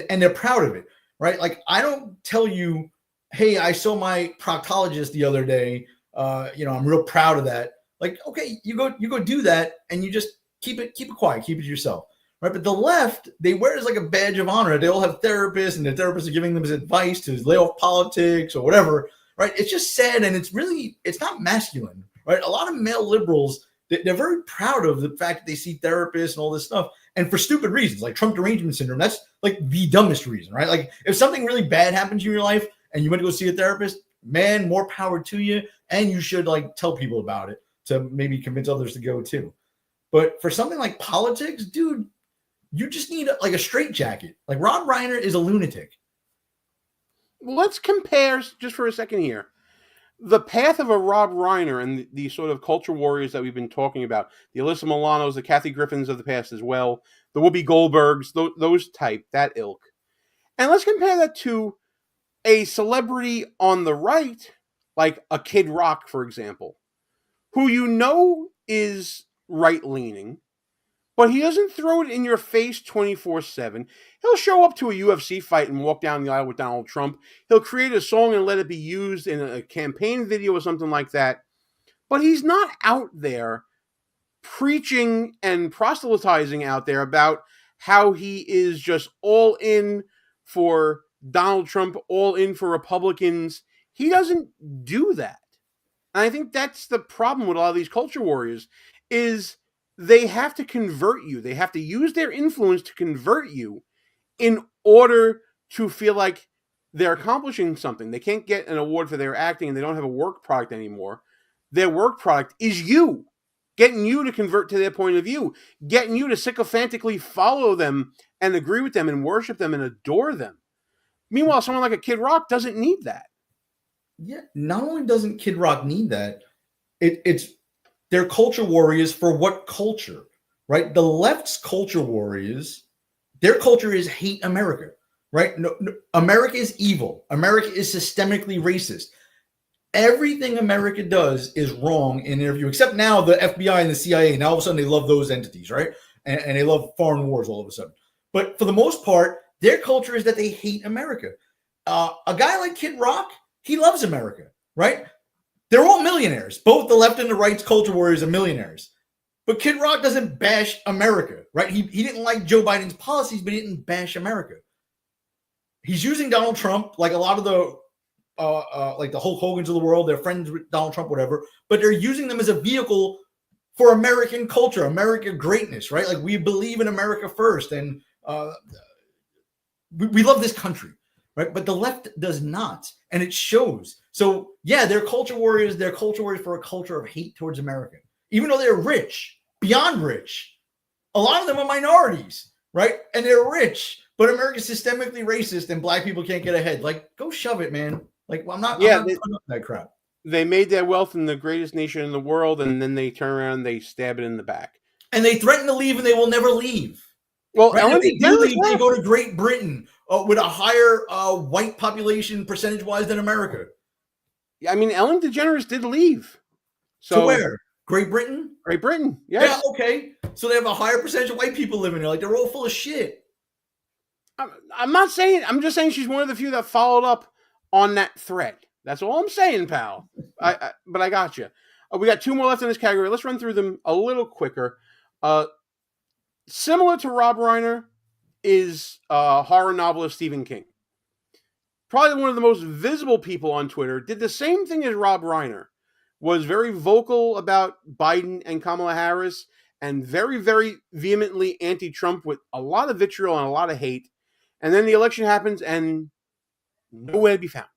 And they're proud of it, right? Like, I don't tell you, hey, I saw my proctologist the other day. I'm real proud of that. Like, okay, you go do that, and you just keep it quiet, keep it yourself, right? But the left, they wear it as like a badge of honor. They all have therapists, and the therapists are giving them advice to lay off politics or whatever, right? It's just sad, and it's not masculine, right? A lot of male liberals, they're very proud of the fact that they see therapists and all this stuff, and for stupid reasons, like Trump derangement syndrome. That's like the dumbest reason, right? Like, if something really bad happens in your life and you went to go see a therapist, man, more power to you, and you should like tell people about it to maybe convince others to go too. But for something like politics, dude, you just need like a straitjacket. Like, Rob Reiner is a lunatic. Well, let's compare just for a second here. The path of a Rob Reiner and the sort of culture warriors that we've been talking about, the Alyssa Milanos, the Kathy Griffins of the past as well, the Whoopi Goldbergs, those type, that ilk. And let's compare that to a celebrity on the right, like a Kid Rock, for example, who is right-leaning, but he doesn't throw it in your face 24/7. He'll show up to a UFC fight and walk down the aisle with Donald Trump. He'll create a song and let it be used in a campaign video or something like that. But he's not out there preaching and proselytizing out there about how he is just all in for Donald Trump, all in for Republicans. He doesn't do that. And I think that's the problem with a lot of these culture warriors is they have to convert you. They have to use their influence to convert you in order to feel like they're accomplishing something. They can't get an award for their acting, and they don't have a work product anymore. Their work product is you. Getting you to convert to their point of view. Getting you to sycophantically follow them and agree with them and worship them and adore them. Meanwhile, someone like a Kid Rock doesn't need that. Yeah, not only doesn't Kid Rock need that, it's they're culture warriors for what culture, right? The left's culture warriors, their culture is hate America, right? No, America is evil. America is systemically racist. Everything America does is wrong in their view, except now the FBI and the CIA. Now all of a sudden they love those entities, right? And they love foreign wars all of a sudden. But for the most part, their culture is that they hate America. A guy like Kid Rock, he loves America, right? They're all millionaires. Both the left and the right's culture warriors are millionaires. But Kid Rock doesn't bash America, right? He didn't like Joe Biden's policies, but he didn't bash America. He's using Donald Trump, like a lot of the like the Hulk Hogan's of the world. They're friends with Donald Trump, whatever. But they're using them as a vehicle for American culture, American greatness, right? Like we believe in America first, and we love this country, right? But the left does not, and it shows. So yeah, they're culture warriors. They're culture warriors for a culture of hate towards America. Even though they're rich, beyond rich, a lot of them are minorities, right? And they're rich, but America's systemically racist, and black people can't get ahead. Like, go shove it, man. Like, I'm not putting up that crap. They made their wealth in the greatest nation in the world, and then they turn around and they stab it in the back. And they threaten to leave, and they will never leave. Well, right? Ellen They do leave. They go to Great Britain with a higher white population percentage-wise than America. I mean, Ellen DeGeneres did leave. So to where? Great Britain? Great Britain, yes. Yeah, okay. So they have a higher percentage of white people living there. Like, they're all full of shit. I'm not saying, I'm just saying she's one of the few that followed up on that threat. That's all I'm saying, pal. But I got you. We got two more left in this category. Let's run through them a little quicker. Similar to Rob Reiner is horror novelist Stephen King. Probably one of the most visible people on Twitter. Did the same thing as Rob Reiner. Was very vocal about Biden and Kamala Harris and very, very vehemently anti-Trump with a lot of vitriol and a lot of hate. And then the election happens and nowhere to be found.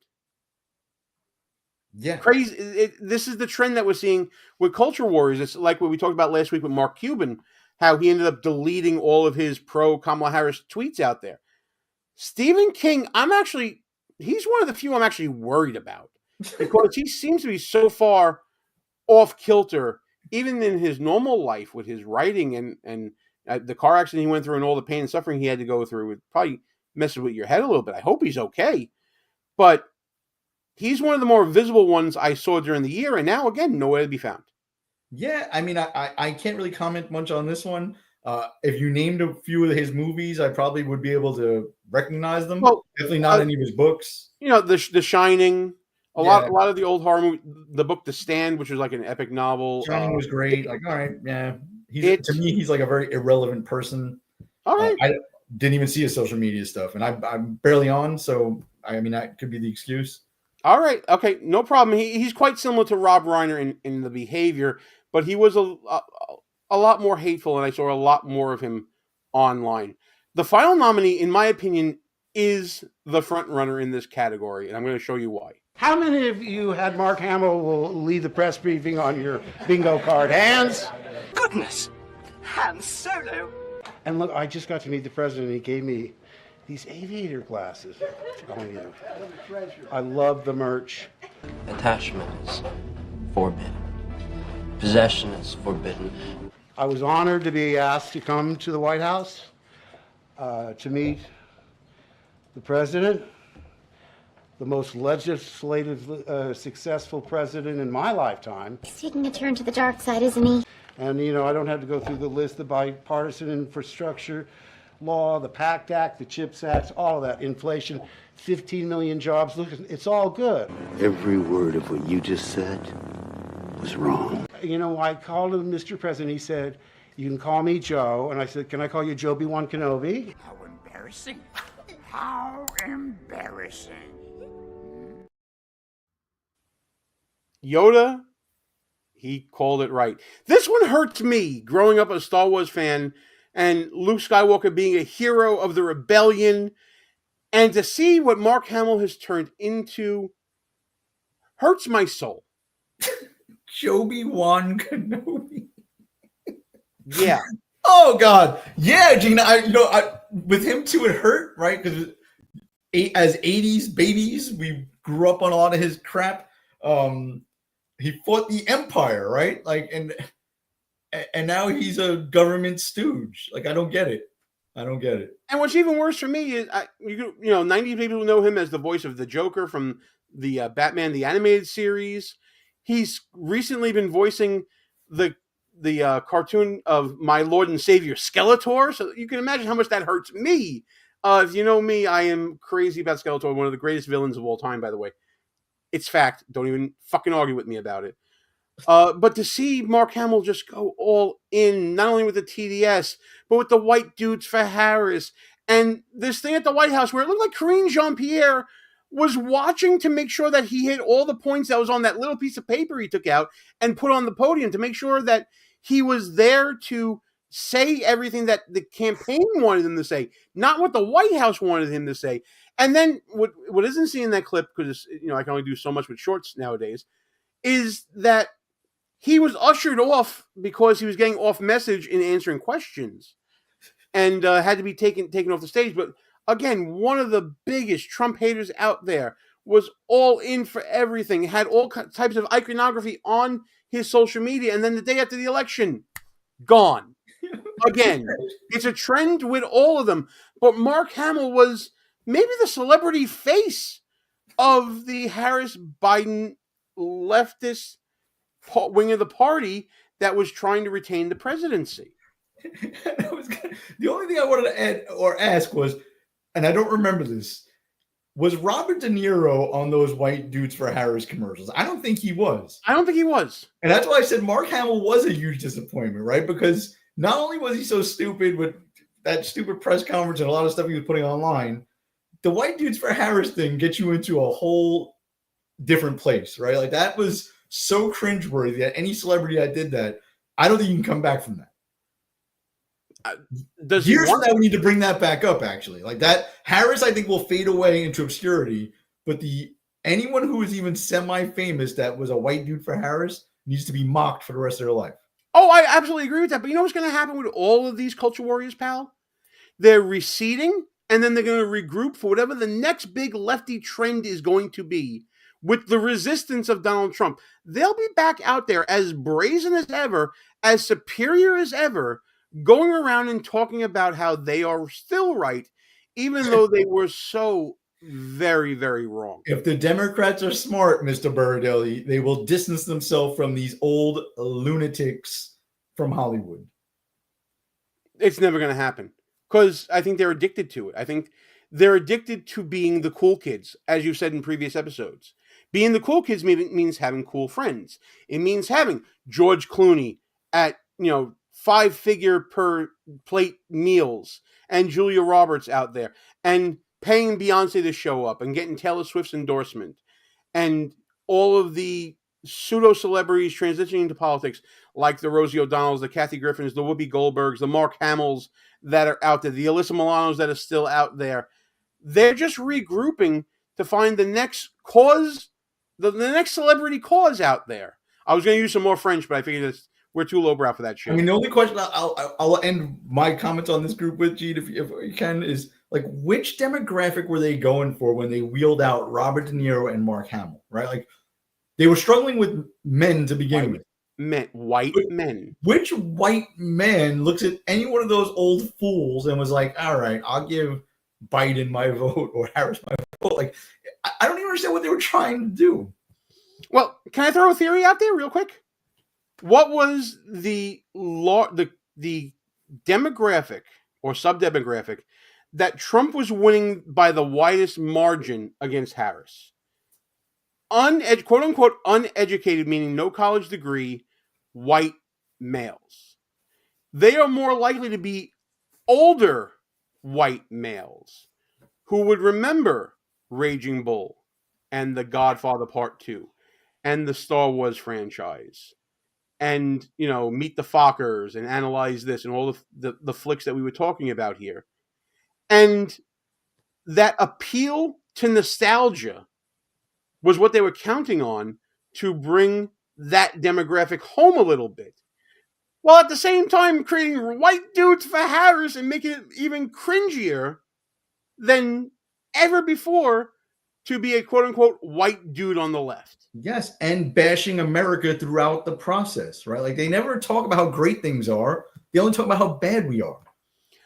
Yeah. Crazy. This is the trend that we're seeing with culture warriors. It's like what we talked about last week with Mark Cuban, how he ended up deleting all of his pro-Kamala Harris tweets out there. Stephen King, he's one of the few I'm actually worried about. Because he seems to be so far off kilter, even in his normal life with his writing and the car accident he went through and all the pain and suffering he had to go through. It probably messes with your head a little bit. I hope he's okay. But he's one of the more visible ones I saw during the year, and now, again, nowhere to be found. Yeah, I mean, I can't really comment much on this one. If you named a few of his movies, I probably would be able to recognize them. Well, definitely not any of his books. You know, The Shining... A lot of the old horror movies, the book The Stand, which was like an epic novel. Shining was great. Like, all right, yeah. To me, he's like a very irrelevant person. All right. I didn't even see his social media stuff, and I'm barely on, so I mean, that could be the excuse. All right. Okay, no problem. He's quite similar to Rob Reiner in the behavior, but he was a lot more hateful, and I saw a lot more of him online. The final nominee, in my opinion, is the front runner in this category, and I'm going to show you why. How many of you had Mark Hamill will lead the press briefing on your bingo card? Hands? Goodness! Han Solo! And look, I just got to meet the president. He gave me these aviator glasses. I love the merch. Attachment is forbidden. Possession is forbidden. I was honored to be asked to come to the White House to meet the president. The most legislatively successful president in my lifetime. He's taking a turn to the dark side, isn't he? And, you know, I don't have to go through the list, the bipartisan infrastructure law, the PACT Act, the CHIPS Act, all of that, inflation, 15 million jobs. Look, it's all good. Every word of what you just said was wrong. You know, I called him Mr. President. He said, you can call me Joe. And I said, can I call you Joe B1 Kenobi? How embarrassing. How embarrassing. Yoda, he called it right. This one hurts me, growing up a Star Wars fan, and Luke Skywalker being a hero of the rebellion. And to see what Mark Hamill has turned into hurts my soul. Obi-Wan Kenobi. Yeah. Oh God, yeah, Gina. With him too, it hurt, right? Because as '80s babies, we grew up on a lot of his crap. He fought the Empire, right? Like, and now he's a government stooge. Like, I don't get it. And what's even worse for me is, 90 people know him as the voice of the Joker from the Batman the Animated Series. He's recently been voicing the cartoon of my Lord and Savior Skeletor. So you can imagine how much that hurts me. If you know me, I am crazy about Skeletor, one of the greatest villains of all time, by the way. It's fact. Don't even fucking argue with me about it. But to see Mark Hamill just go all in, not only with the TDS, but with the white dudes for Harris, and this thing at the White House where it looked like Karine Jean-Pierre was watching to make sure that he hit all the points that was on that little piece of paper he took out and put on the podium to make sure that he was there to say everything that the campaign wanted him to say, not what the White House wanted him to say. And then what isn't seen in that clip, because I can only do so much with shorts nowadays, is that he was ushered off because he was getting off message in answering questions and had to be taken off the stage. But again, one of the biggest Trump haters out there was all in for everything, had all types of iconography on his social media. And then the day after the election, gone. Again, it's a trend with all of them. But Mark Hamill was maybe the celebrity face of the Harris-Biden leftist wing of the party that was trying to retain the presidency. The only thing I wanted to add or ask was, and I don't remember this, was Robert De Niro on those white dudes for Harris commercials? I don't think he was. And that's why I said Mark Hamill was a huge disappointment, right? Because not only was he so stupid with that stupid press conference and a lot of stuff he was putting online, the white dudes for Harris thing gets you into a whole different place, right? Like, that was so cringeworthy that any celebrity that did that, I don't think you can come back from that. Years from now, we need to bring that back up, actually. Like, that Harris, I think, will fade away into obscurity, but anyone who is even semi-famous that was a white dude for Harris needs to be mocked for the rest of their life. Oh, I absolutely agree with that. But you know what's going to happen with all of these culture warriors, pal? They're receding, and then they're going to regroup for whatever the next big lefty trend is going to be. With the resistance of Donald Trump, they'll be back out there as brazen as ever, as superior as ever, going around and talking about how they are still right, even though they were so very, very wrong. If the Democrats are smart, Mr. Baradelli, they will distance themselves from these old lunatics from Hollywood. It's never going to happen because I think they're addicted to it. I think they're addicted to being the cool kids, as you said in previous episodes. Being the cool kids means having cool friends. It means having George Clooney at, 5-figure per plate meals and Julia Roberts out there and paying Beyonce to show up and getting Taylor Swift's endorsement and all of the pseudo celebrities transitioning into politics like the Rosie O'Donnells, the Kathy Griffins, the Whoopi Goldbergs, the Mark Hamills that are out there, the Alyssa Milanos that are still out there. They're just regrouping to find the next cause, the next celebrity cause out there. I was going to use some more French, but I figured we're too lowbrow for that shit. I mean, the only question I'll end my comments on this group with, Gene, if you can, is like, which demographic were they going for when they wheeled out Robert De Niro and Mark Hamill, right? Like, they were struggling with men to begin with. White men. Which white man looks at any one of those old fools and was like, all right, I'll give Biden my vote or Harris my vote? Like, I don't even understand what they were trying to do. Well, can I throw a theory out there real quick? What was the demographic or sub-demographic that Trump was winning by the widest margin against Harris? Quote-unquote uneducated, meaning no college degree, white males. They are more likely to be older white males who would remember Raging Bull and The Godfather Part 2 and the Star Wars franchise and, Meet the Fockers and Analyze This and all the flicks that we were talking about here. And that appeal to nostalgia was what they were counting on to bring that demographic home a little bit. While at the same time creating white dudes for Harris and making it even cringier than ever before to be a quote-unquote white dude on the left. Yes, and bashing America throughout the process, right? Like, they never talk about how great things are. They only talk about how bad we are.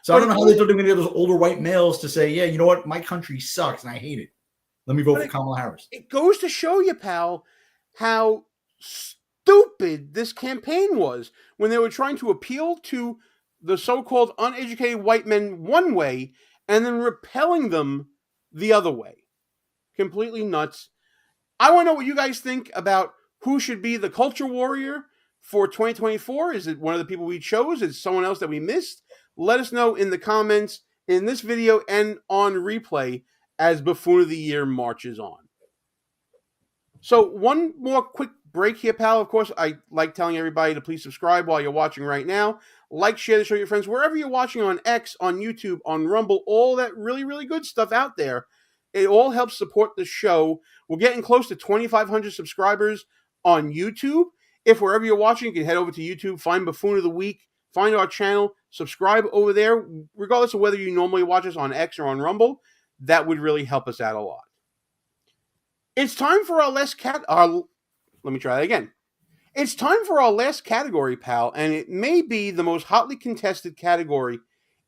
So I don't know how they're going to get those older white males to say, yeah, you know what? My country sucks and I hate it. Let me vote for Kamala Harris. It goes to show you, pal, how stupid this campaign was when they were trying to appeal to the so-called uneducated white men one way and then repelling them the other way. Completely nuts. I want to know what you guys think about who should be the culture warrior for 2024. Is it one of the people we chose? Is it someone else that we missed? Let us know in the comments in this video and on replay as Buffoon of the Year marches on. So one more quick break here, pal. Of course, I like telling everybody to please subscribe while you're watching right now. Like, share the show with your friends, wherever you're watching, on X, on YouTube, on Rumble, all that really, really good stuff out there. It all helps support the show. We're getting close to 2,500 subscribers on YouTube. If wherever you're watching, you can head over to YouTube, find Buffoon of the Week, find our channel, subscribe over there, regardless of whether you normally watch us on X or on Rumble. That would really help us out a lot. It's time for our last let me try that again. It's time for our last category, pal, and it may be the most hotly contested category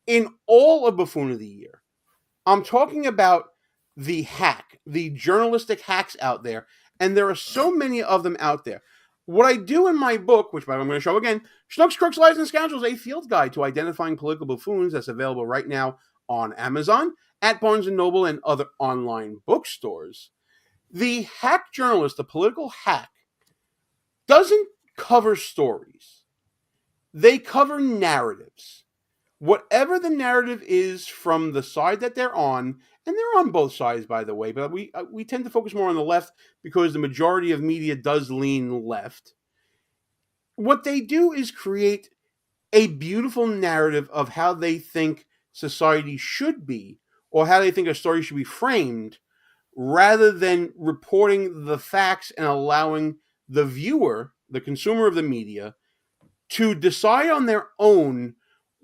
in all of Buffoon of the Year. I'm talking about the hack, the journalistic hacks out there, and there are so many of them out there. What I do in my book, which I'm going to show again, Schnooks, Crooks, Lies, and Scoundrels, a field guide to identifying political buffoons, that's available right now on Amazon, at Barnes & Noble, and other online bookstores. The hack journalist, the political hack, doesn't cover stories. They cover narratives. Whatever the narrative is from the side that they're on, and they're on both sides, by the way, but we tend to focus more on the left because the majority of media does lean left. What they do is create a beautiful narrative of how they think society should be, or how they think a story should be framed, rather than reporting the facts and allowing the viewer, the consumer of the media, to decide on their own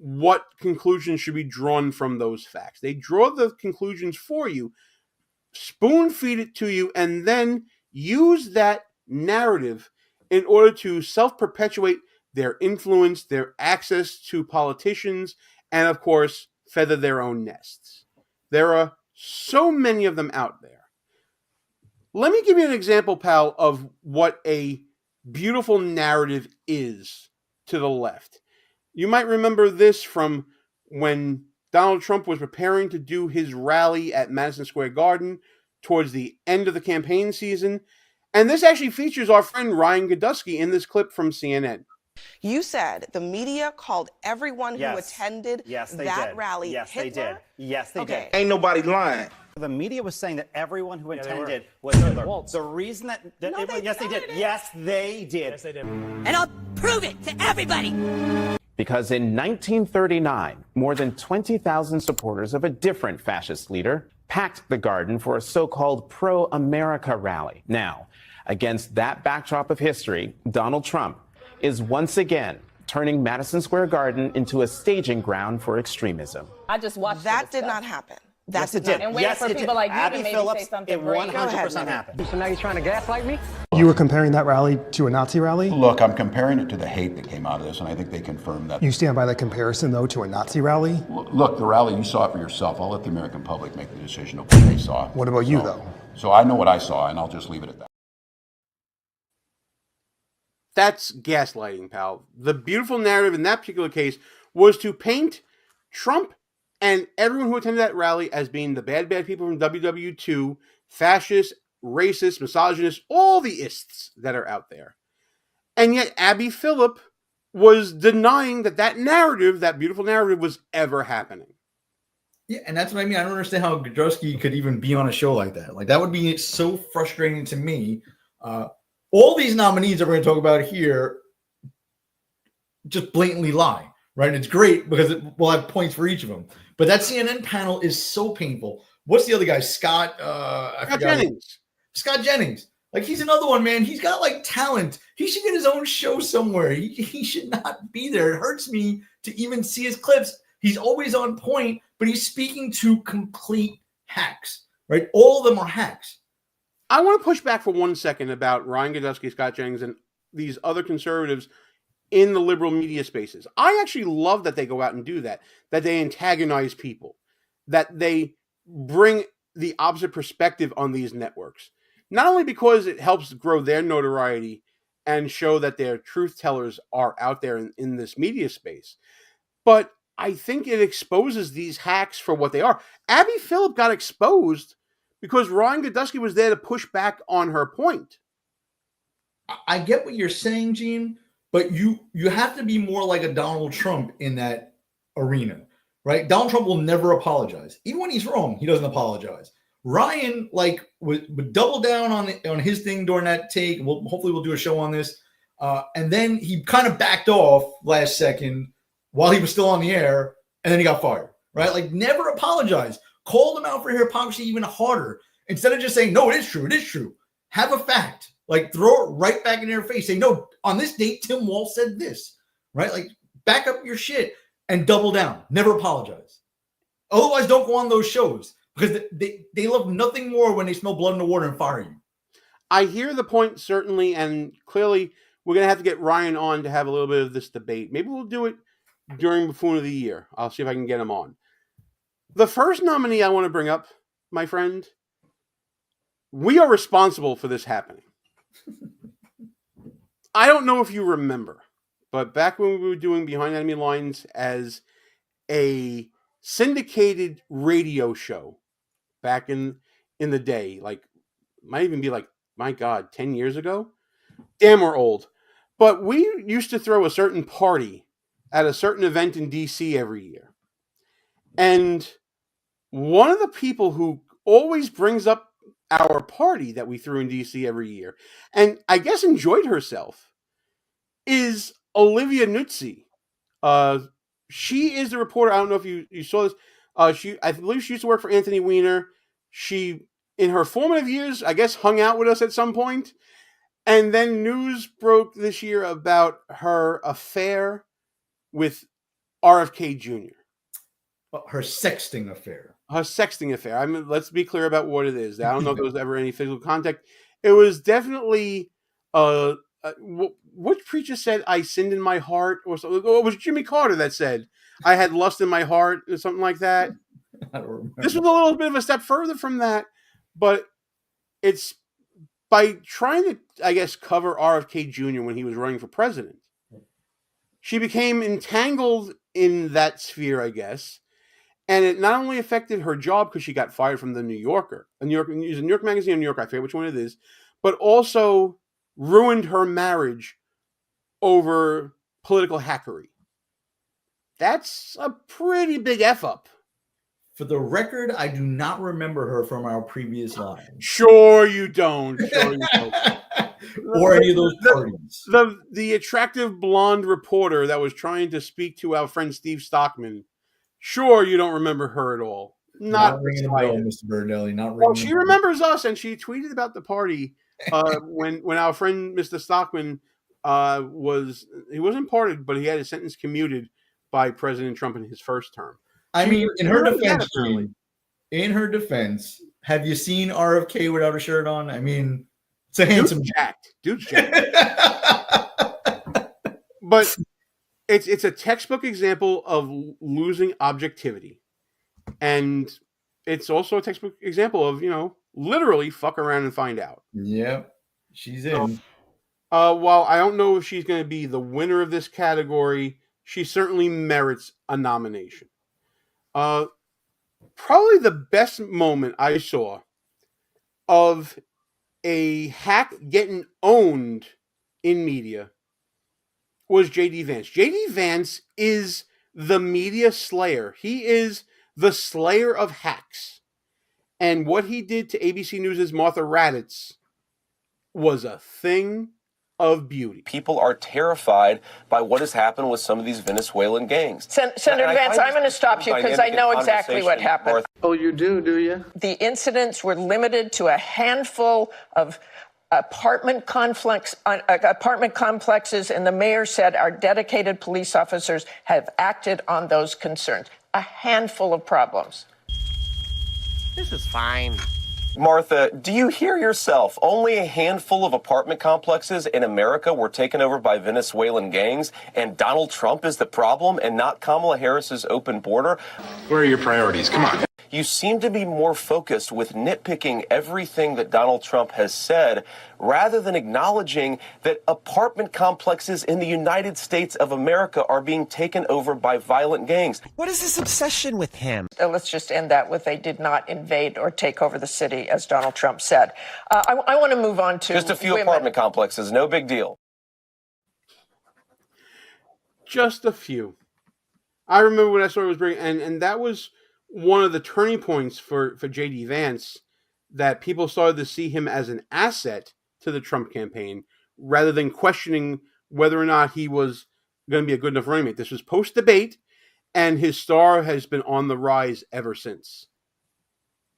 what conclusions should be drawn from those facts. They draw the conclusions for you, spoon feed it to you, and then use that narrative in order to self-perpetuate their influence, their access to politicians, and of course, feather their own nests. There are so many of them out there. Let me give you an example, pal, of what a beautiful narrative is to the left. You might remember this from when Donald Trump was preparing to do his rally at Madison Square Garden towards the end of the campaign season. And this actually features our friend Ryan Godusky in this clip from CNN. You said the media called everyone who attended that rally Hitler? Yes, they did. Ain't nobody lying. The media was saying that everyone who attended was Hitler. The reason that... yes, they did. Yes, they did. Yes, they did. And I'll prove it to everybody. Because in 1939, more than 20,000 supporters of a different fascist leader packed the Garden for a so-called pro-America rally. Now, against that backdrop of history, Donald Trump is once again turning Madison Square Garden into a staging ground for extremism. I just watched that. Did not happen. Yes, it did. And waiting for people like you to maybe Phillips, say something it great. 100% happened. So now you're trying to gaslight me? You were comparing that rally to a Nazi rally? Look, I'm comparing it to the hate that came out of this, and I think they confirmed that. You stand by that comparison, though, to a Nazi rally? Look, the rally, you saw it for yourself. I'll let the American public make the decision of what they saw. What about you, though? So I know what I saw, and I'll just leave it at that. That's gaslighting, pal. The beautiful narrative in that particular case was to paint Trump and everyone who attended that rally as being the bad people from WW2, fascists, racist, misogynist, all the ists that are out there. And yet Abby Phillip was denying that that narrative, that beautiful narrative, was ever happening. Yeah, and that's what I mean. I don't understand how Godrowski could even be on a show like that. Like, that would be so frustrating to me. All these nominees that we're going to talk about here just blatantly lie, right? It's great because we'll have points for each of them. But that CNN panel is so painful. what's the other guy? Scott. I forgot. Jennings. Scott Jennings. Like, he's another one, man. He's got like talent. He should get his own show somewhere. He should not be there. It hurts me to even see his clips. He's always on point, but he's speaking to complete hacks, right? All of them are hacks. I want to push back for 1 second about Ryan Godusky, Scott Jennings, and these other conservatives in the liberal media spaces. I actually love that they go out and do that they antagonize people, that they bring the opposite perspective on these networks. Not only because it helps grow their notoriety and show that their truth tellers are out there in this media space, but I think it exposes these hacks for what they are. Abby Phillip got exposed because Ryan Godusky was there to push back on her point. I get what you're saying, Gene, but you have to be more like a Donald Trump in that arena, right? Donald Trump will never apologize. Even when he's wrong, he doesn't apologize. Ryan would double down on his thing during that take. Hopefully we'll do a show on this. And then he kind of backed off last second while he was still on the air, and then he got fired, right? Like, never apologize. Call them out for hypocrisy even harder. Instead of just saying, no, it is true. Have a fact. Like, throw it right back in their face. Say, no, on this date, Tim Walz said this, right? Like, back up your shit and double down. Never apologize. Otherwise, don't go on those shows because they love nothing more when they smell blood in the water and fire you. I hear the point, certainly, and clearly we're going to have to get Ryan on to have a little bit of this debate. Maybe we'll do it during Buffoon of the Year. I'll see if I can get him on. The first nominee I want to bring up, my friend, we are responsible for this happening. I don't know if you remember, but back when we were doing Behind Enemy Lines as a syndicated radio show back in the day, like, might even be like, my God, 10 years ago? Damn, we're old. But we used to throw a certain party at a certain event in DC every year. And one of the people who always brings up our party that we threw in DC every year, and I guess enjoyed herself, is Olivia Nuzzi. She is the reporter. I don't know if you saw this. I believe she used to work for Anthony Weiner. She, in her formative years, I guess, hung out with us at some point. And then news broke this year about her affair with RFK Jr. Her sexting affair. Her sexting affair. I mean, let's be clear about what it is. I don't know if there was ever any physical contact. It was definitely which preacher said I sinned in my heart, or something? It was Jimmy Carter that said I had lust in my heart, or something like that. I don't remember. This was a little bit of a step further from that, but it's by trying to, I guess, cover RFK Jr. when he was running for president. She became entangled in that sphere, I guess. And it not only affected her job because she got fired from the New Yorker, New York Magazine or New York, I forget which one it is, but also ruined her marriage over political hackery. That's a pretty big F up. For the record, I do not remember her from our previous line. Sure you don't. Sure you don't. Or any of those parties. The attractive blonde reporter that was trying to speak to our friend Steve Stockman. Sure, you don't remember her at all. Not ringing a bell, Mr. Bernelli. Not ringing. Well, she remembers us, and she tweeted about the party when our friend Mr. Stockman he wasn't pardoned, but he had his sentence commuted by President Trump in his first term. I mean, in her defense, have you seen RFK without a shirt on? I mean, it's a handsome Dude's jacked. But it's a textbook example of losing objectivity. And it's also a textbook example of, literally fuck around and find out. Yep. She's in. While I don't know if she's going to be the winner of this category, she certainly merits a nomination. Probably the best moment I saw of a hack getting owned in media was J.D. Vance. J.D. Vance is the media slayer. He is the slayer of hacks. And what he did to ABC News' Martha Raddatz was a thing of beauty. People are terrified by what has happened with some of these Venezuelan gangs. Senator Vance, I'm going to stop you because I know exactly what happened. Oh, you do you? The incidents were limited to a handful of apartment complexes, and the mayor said our dedicated police officers have acted on those concerns. A handful of problems. This is fine. Martha, do you hear yourself? Only a handful of apartment complexes in America were taken over by Venezuelan gangs, and Donald Trump is the problem and not Kamala Harris's open border? Where are your priorities? Come on. You seem to be more focused with nitpicking everything that Donald Trump has said rather than acknowledging that apartment complexes in the United States of America are being taken over by violent gangs. What is this obsession with him? Let's just end that with they did not invade or take over the city, as Donald Trump said. I want to move on to just a few apartment complexes, no big deal. Just a few. I remember when that story was bringing, and that was one of the turning points for J.D. Vance, that people started to see him as an asset to the Trump campaign rather than questioning whether or not he was going to be a good enough running mate. This was post-debate, and his star has been on the rise ever since.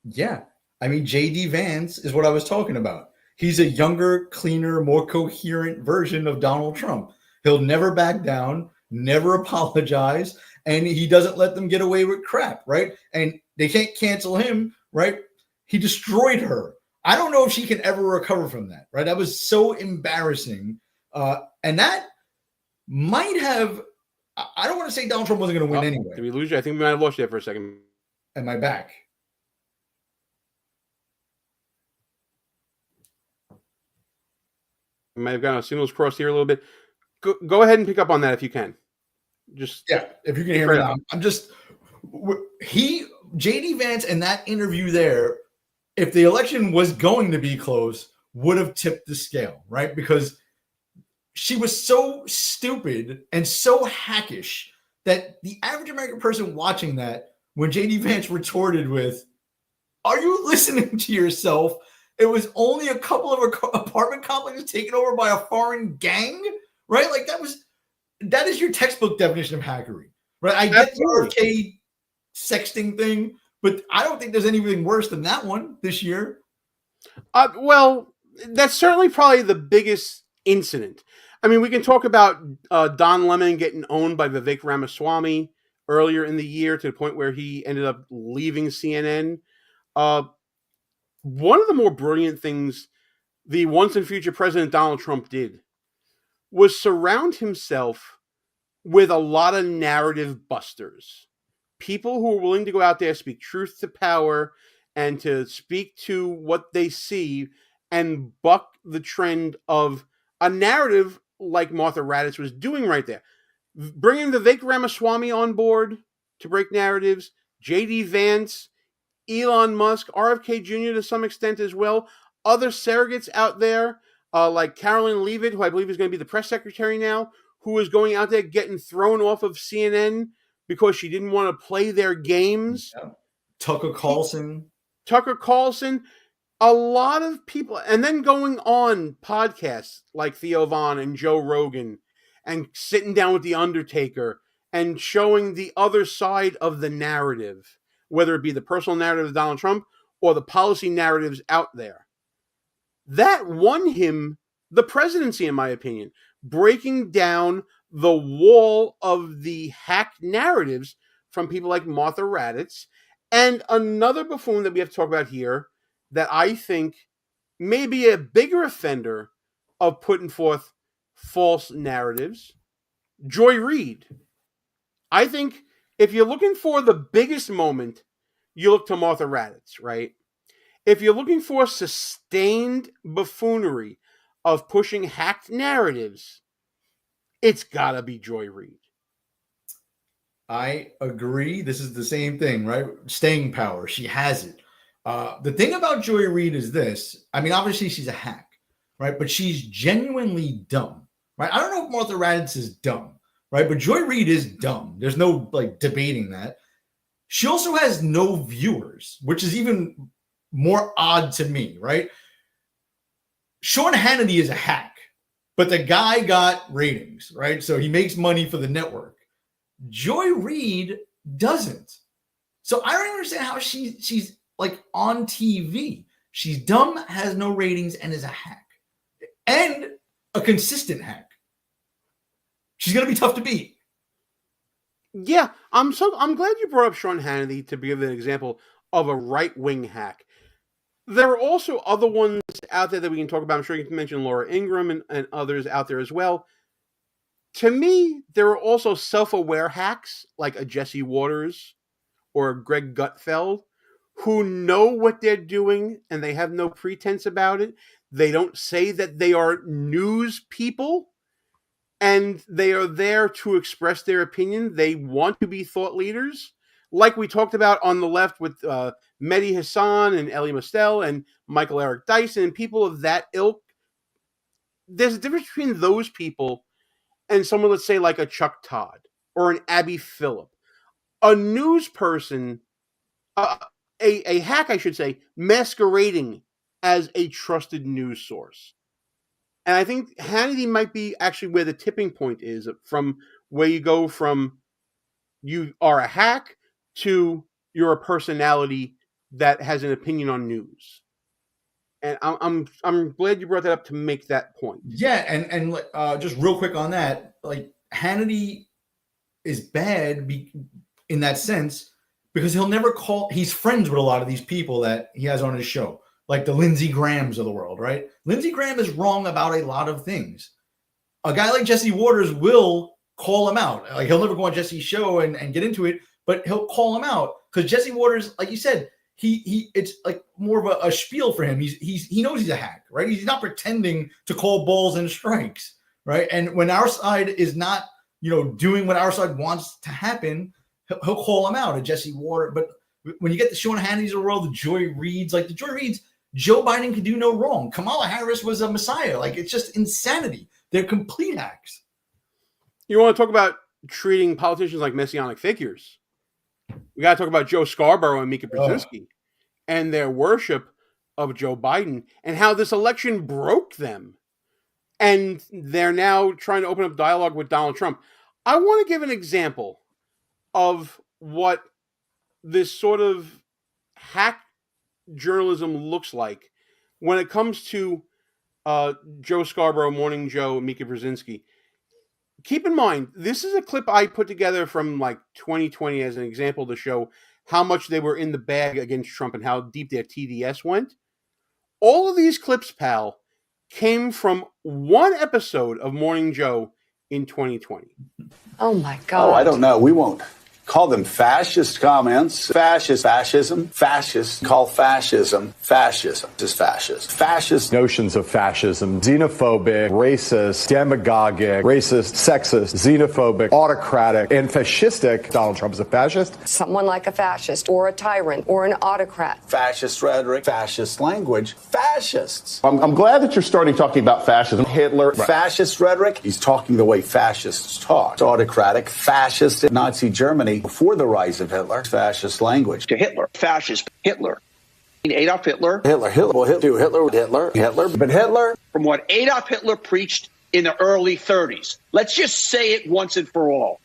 Yeah. I mean, J.D. Vance is what I was talking about. He's a younger, cleaner, more coherent version of Donald Trump. He'll never back down, never apologize, and he doesn't let them get away with crap, right? And they can't cancel him, right? He destroyed her. I don't know if she can ever recover from that, right? That was so embarrassing. And that might have, I don't want to say Donald Trump wasn't going to win anyway. Did we lose you? I think we might have lost you there for a second. Am I back? We might have gotten our signals crossed here a little bit. Go ahead and pick up on that if you can. Just if you can hear me now. I'm just JD Vance in that interview there, if the election was going to be close, would have tipped the scale, right? Because she was so stupid and so hackish that the average American person watching that, when JD Vance retorted with, "Are you listening to yourself? It was only a couple of apartment complexes taken over by a foreign gang," right? Like that is your textbook definition of hackery, right? I get the arcade sexting thing, but I don't think there's anything worse than that one this year. Well, that's certainly probably the biggest incident. I mean, we can talk about Don Lemon getting owned by Vivek Ramaswamy earlier in the year to the point where he ended up leaving CNN. One of the more brilliant things the once and future President Donald Trump did was surround himself with a lot of narrative busters. People who are willing to go out there, speak truth to power, and to speak to what they see and buck the trend of a narrative like Martha Raddatz was doing right there. Bringing Vivek Ramaswamy on board to break narratives, J.D. Vance, Elon Musk, RFK Jr. to some extent as well, other surrogates out there, like Carolyn Leavitt, who I believe is going to be the press secretary now, who is going out there getting thrown off of CNN because she didn't want to play their games. Yeah. Tucker Carlson, a lot of people, and then going on podcasts like Theo Von and Joe Rogan and sitting down with The Undertaker and showing the other side of the narrative, whether it be the personal narrative of Donald Trump or the policy narratives out there. That won him the presidency, in my opinion, breaking down the wall of the hacked narratives from people like Martha Raddatz. And another buffoon that we have to talk about here that I think may be a bigger offender of putting forth false narratives, Joy Reid. I think if you're looking for the biggest moment, you look to Martha Raddatz, right? If you're looking for sustained buffoonery of pushing hacked narratives, it's got to be Joy Reid. I agree. This is the same thing, right? Staying power. She has it. The thing about Joy Reid is this. I mean, obviously she's a hack, right? But she's genuinely dumb, right? I don't know if Martha Raddatz is dumb, right? But Joy Reid is dumb. There's no debating that. She also has no viewers, which is even more odd to me, right? Sean Hannity is a hack, but the guy got ratings, right? So he makes money for the network. Joy Reid doesn't. So I don't understand how she's like on TV. She's dumb, has no ratings, and is a hack. And a consistent hack. She's gonna be tough to beat. Yeah, I'm glad you brought up Sean Hannity to give an example of a right-wing hack. There are also other ones out there that we can talk about. I'm sure you can mention Laura Ingraham and others out there as well. To me, there are also self-aware hacks like a Jesse Waters or a Greg Gutfeld who know what they're doing and they have no pretense about it. They don't say that they are news people and they are there to express their opinion. They want to be thought leaders. Like we talked about on the left with Mehdi Hassan and Elie Mystel and Michael Eric Dyson and people of that ilk. There's a difference between those people and someone, let's say, like a Chuck Todd or an Abby Phillip. A news person, a hack, I should say, masquerading as a trusted news source. And I think Hannity might be actually where the tipping point is, from where you go from you are a hack to you're a personality that has an opinion on news. And I'm glad you brought that up to make that point. Yeah, and just real quick on that, like Hannity is bad in that sense because he'll never call. He's friends with a lot of these people that he has on his show, like the Lindsey Grahams of the world, right? Lindsey Graham is wrong about a lot of things. A guy like Jesse Waters will call him out. Like he'll never go on Jesse's show and get into it, but he'll call him out because Jesse Waters, like you said, he it's like more of a spiel for him. He knows he's a hack, right? He's not pretending to call balls and strikes, right? And when our side is not, doing what our side wants to happen, he'll call him out. A Jesse Waters, but when you get the Sean Hannity's of the world, the Joy Reids, like the Joy Reids, Joe Biden could do no wrong. Kamala Harris was a messiah. Like it's just insanity. They're complete hacks. You want to talk about treating politicians like messianic figures? We got to talk about Joe Scarborough and Mika Brzezinski and their worship of Joe Biden and how this election broke them. And they're now trying to open up dialogue with Donald Trump. I want to give an example of what this sort of hack journalism looks like when it comes to Joe Scarborough, Morning Joe, and Mika Brzezinski. Keep in mind, this is a clip I put together from like 2020 as an example to show how much they were in the bag against Trump and how deep their TDS went. All of these clips, pal, came from one episode of Morning Joe in 2020. Oh my God. Oh, I don't know. We won't call them fascist comments. Fascism. Fascist. Call fascism. Fascism is fascist. Fascist notions of fascism. Xenophobic, racist, demagogic, racist, sexist, xenophobic, autocratic, and fascistic. Donald Trump is a fascist. Someone like a fascist or a tyrant or an autocrat. Fascist rhetoric, fascist language, fascists. I'm glad that you're starting talking about fascism. Hitler. Right. Fascist rhetoric. He's talking the way fascists talk. It's autocratic, fascist, Nazi Germany. Before the rise of Hitler, fascist language. To Hitler, fascist Hitler. Adolf Hitler. Well, Hitler. But Hitler. From what Adolf Hitler preached in the early 30s. Let's just say it once and for all.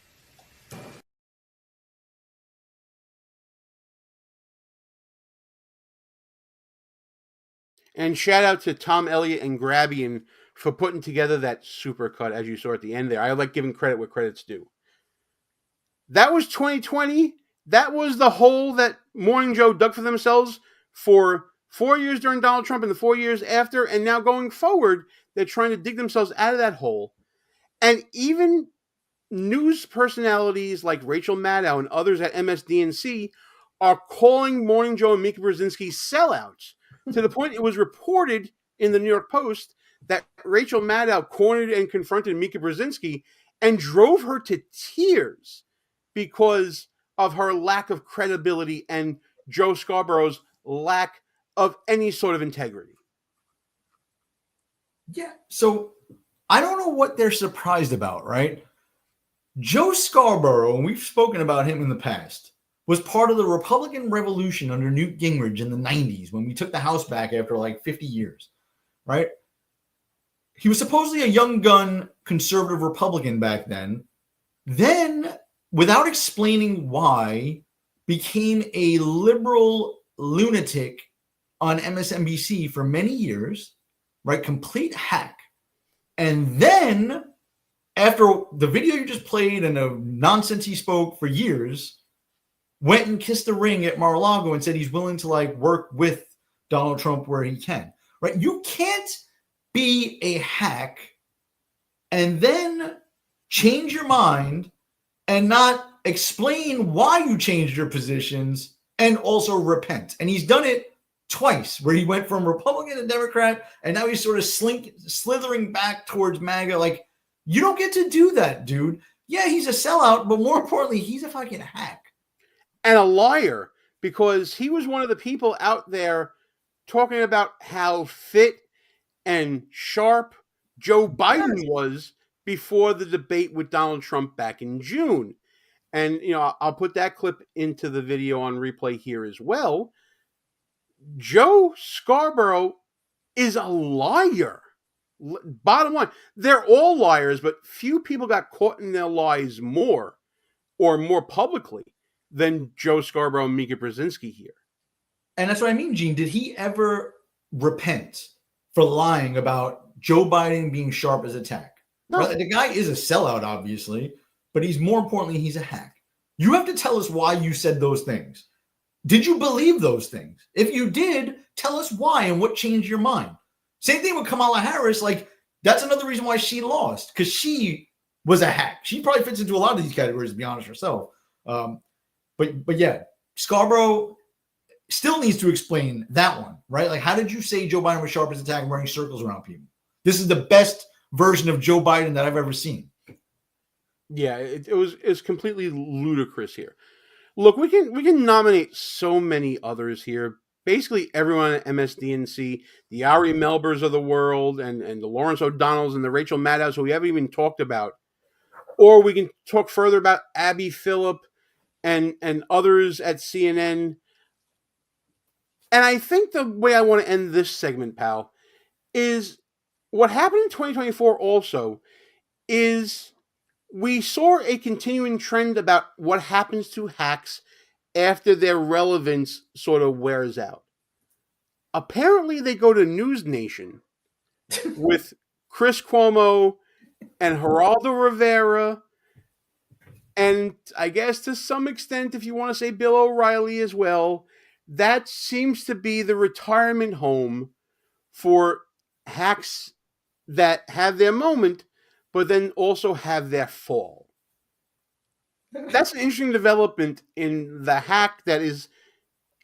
And shout out to Tom Elliott and Grabian for putting together that supercut, as you saw at the end there. I like giving credit where credit's due. That was 2020. That was the hole that Morning Joe dug for themselves for 4 years during Donald Trump and the 4 years after. And now going forward, they're trying to dig themselves out of that hole. And even news personalities like Rachel Maddow and others at MSDNC are calling Morning Joe and Mika Brzezinski sellouts to the point it was reported in the New York Post that Rachel Maddow cornered and confronted Mika Brzezinski and drove her to tears because of her lack of credibility and Joe Scarborough's lack of any sort of integrity. Yeah, so I don't know what they're surprised about, right? Joe Scarborough, and we've spoken about him in the past, was part of the Republican Revolution under Newt Gingrich in the 90s when we took the House back after like 50 years, right? he was supposedly a young gun conservative Republican back then. Then, without explaining why, became a liberal lunatic on MSNBC for many years, right? Complete hack. And then, after the video you just played and the nonsense he spoke for years, went and kissed the ring at Mar-a-Lago and said he's willing to like work with Donald Trump where he can, right? You can't be a hack and then change your mind and not explain why you changed your positions and also repent. And he's done it twice, where he went from Republican to Democrat, and now he's sort of slithering back towards MAGA. Like, you don't get to do that, dude. Yeah, he's a sellout, but more importantly, he's a fucking hack. And a liar, because he was one of the people out there talking about how fit and sharp Joe Biden was before the debate with Donald Trump back in June. And, you know, I'll put that clip into the video on replay here as well. Joe Scarborough is a liar. Bottom line, they're all liars, but few people got caught in their lies more publicly than Joe Scarborough and Mika Brzezinski here. And that's what I mean, Gene. Did he ever repent for lying about Joe Biden being sharp as a tack? No. Right? The guy is a sellout, obviously, but he's more importantly, he's a hack. You have to tell us why you said those things. Did you believe those things? If you did, tell us why and what changed your mind. Same thing with Kamala Harris. Like, that's another reason why she lost, because she was a hack. She probably fits into a lot of these categories, to be honest herself. But yeah, Scarborough still needs to explain that one, right? Like, how did you say Joe Biden was sharp as a tack and running circles around people? This is the best version of Joe Biden that I've ever seen. Yeah, it's completely ludicrous here. Look, we can nominate so many others here. Basically, everyone at MSDNC, the Ari Melbers of the world, and the Lawrence O'Donnells and the Rachel Maddows, who we haven't even talked about. Or we can talk further about Abby Phillip and others at CNN. And I think the way I want to end this segment, pal, is what happened in 2024 also is we saw a continuing trend about what happens to hacks after their relevance sort of wears out. Apparently, they go to News Nation with Chris Cuomo and Geraldo Rivera, and I guess to some extent, if you want to say Bill O'Reilly as well, that seems to be the retirement home for hacks that have their moment, but then also have their fall. That's an interesting development in the hack that is,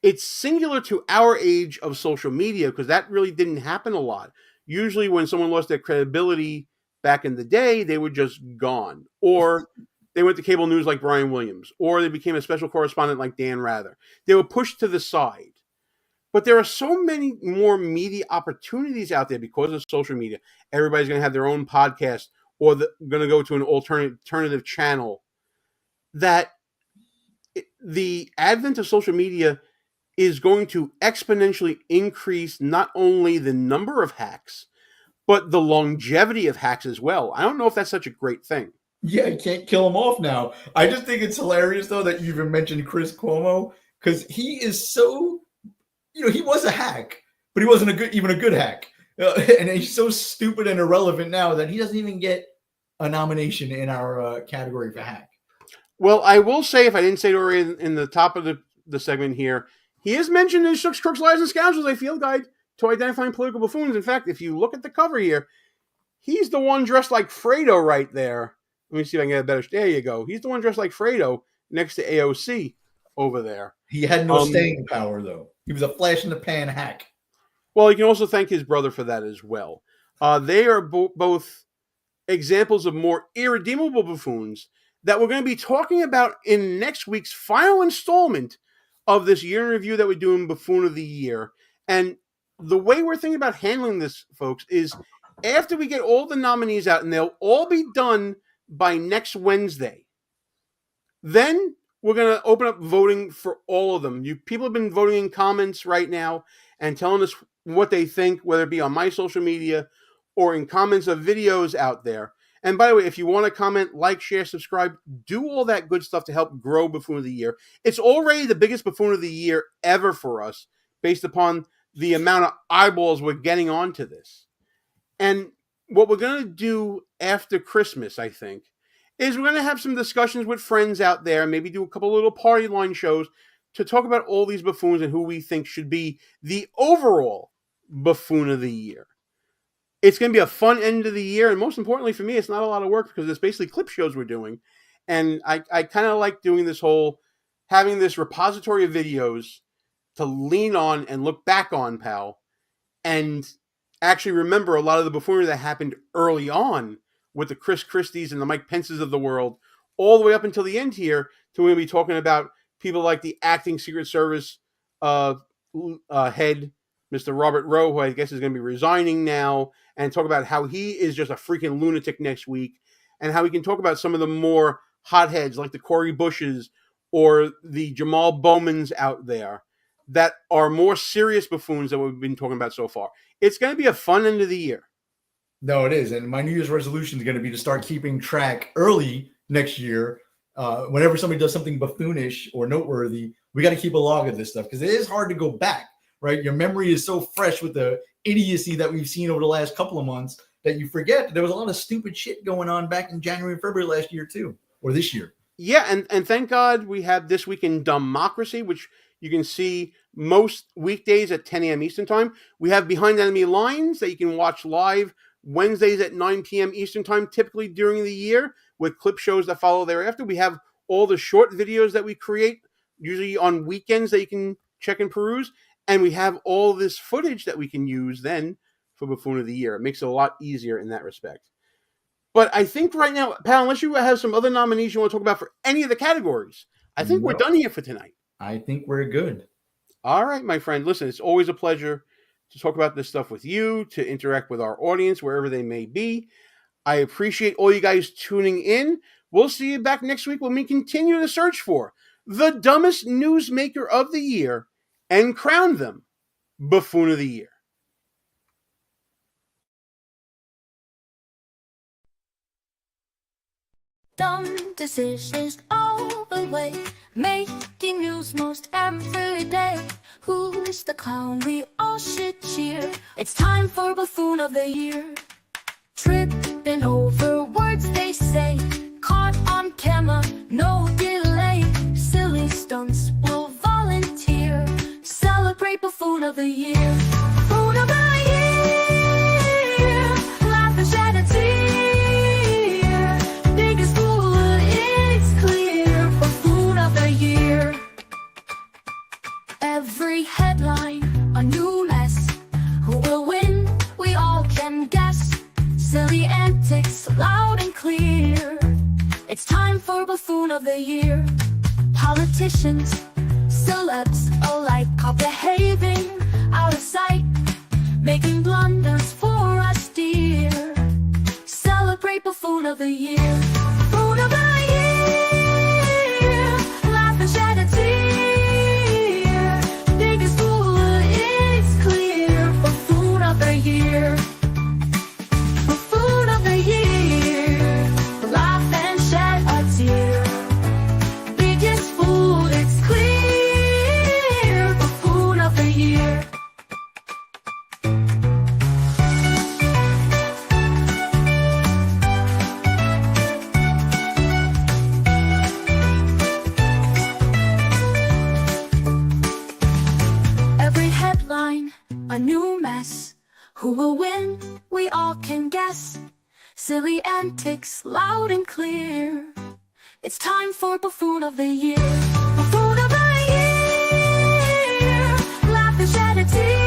it's singular to our age of social media, because that really didn't happen a lot. Usually when someone lost their credibility back in the day, they were just gone. Or they went to cable news like Brian Williams, or they became a special correspondent like Dan Rather. They were pushed to the side. But there are so many more media opportunities out there because of social media. Everybody's going to have their own podcast, or going to go to an alternative channel, that the advent of social media is going to exponentially increase not only the number of hacks, but the longevity of hacks as well. I don't know if that's such a great thing. Yeah, you can't kill him off now. I just think it's hilarious, though, that you even mentioned Chris Cuomo, because he is so, he was a hack, but he wasn't even a good hack. And he's so stupid and irrelevant now that he doesn't even get a nomination in our category for hack. Well, I will say, if I didn't say it already in the top of the segment here, he is mentioned in Shooks, Crooks, Liars, and Scoundrels, a field guide to identifying political buffoons. In fact, if you look at the cover here, he's the one dressed like Fredo right there. Let me see if I can get a better... There you go. He's the one dressed like Fredo next to AOC over there. He had no staying power, though. He was a flash-in-the-pan hack. Well, you can also thank his brother for that as well. They are both examples of more irredeemable buffoons that we're going to be talking about in next week's final installment of this year in review that we're doing Buffoon of the Year. And the way we're thinking about handling this, folks, is after we get all the nominees out, and they'll all be done by next Wednesday, then we're going to open up voting for all of them. People have been voting in comments right now and telling us what they think, whether it be on my social media or in comments of videos out there. And by the way, if you want to comment, like, share, subscribe, do all that good stuff to help grow Buffoon of the Year. It's already the biggest Buffoon of the Year ever for us, based upon the amount of eyeballs we're getting onto this. And what we're going to do after Christmas, I think, is we're going to have some discussions with friends out there, maybe do a couple little party line shows to talk about all these buffoons and who we think should be the overall Buffoon of the Year. It's going to be a fun end of the year, and most importantly for me, it's not a lot of work because it's basically clip shows we're doing. And I kind of like doing this whole, having this repository of videos to lean on and look back on, pal, and actually remember a lot of the buffoonery that happened early on with the Chris Christies and the Mike Pences of the world, all the way up until the end here, to we're going to be talking about people like the acting Secret Service head, Mr. Robert Rowe, who I guess is going to be resigning now, and talk about how he is just a freaking lunatic next week, and how we can talk about some of the more hotheads like the Corey Bushes or the Jamal Bowmans out there that are more serious buffoons than we've been talking about so far. It's going to be a fun end of the year. No, it is. And my New Year's resolution is going to be to start keeping track early next year. Whenever somebody does something buffoonish or noteworthy, we got to keep a log of this stuff because it is hard to go back, right? Your memory is so fresh with the idiocy that we've seen over the last couple of months that you forget that there was a lot of stupid shit going on back in January and February last year too, or this year. Yeah, and thank God we have This Week in Democracy, which you can see most weekdays at 10 a.m. Eastern Time. We have Behind Enemy Lines that you can watch live Wednesdays at 9 p.m. Eastern Time, typically during the year, with clip shows that follow thereafter. We have all the short videos that we create, usually on weekends, that you can check and peruse. And we have all this footage that we can use then for Buffoon of the Year. It makes it a lot easier in that respect. But I think right now, pal, unless you have some other nominees you want to talk about for any of the categories, I think we're done here for tonight. I think we're good. All right, my friend. Listen, it's always a pleasure to talk about this stuff with you, to interact with our audience, wherever they may be. I appreciate all you guys tuning in. We'll see you back next week when we continue to search for the dumbest newsmaker of the year and crown them Buffoon of the Year. Dumb decisions all the way, making news most every day. Who's the clown we all should cheer? It's time for Buffoon of the Year. Tripping over words they say, caught on camera, no delay. Silly stunts will volunteer. Celebrate Buffoon of the Year. Buffoon of the Year. Laugh and shed a tear. Biggest fool, it's clear. Buffoon of the Year. Every headline, a new mess. Who will win? We all can guess. Silly antics, loud and clear. It's time for Buffoon of the Year. Politicians, celebs alike are behaving out of sight, making blunders for us dear. Celebrate Buffoon of the Year. Buffoon of the Year. Laugh and shed a tear. Biggest fool, it's clear. Buffoon of the Year. Buffoon of the Year. Laugh and shed a tear. Biggest fool, it's clear. Buffoon of the Year. Every headline, a new mess. Who will win? We all can guess. Silly antics, loud and clear. It's time for Buffoon of the Year. Buffoon of the Year. Laugh and shed a tear.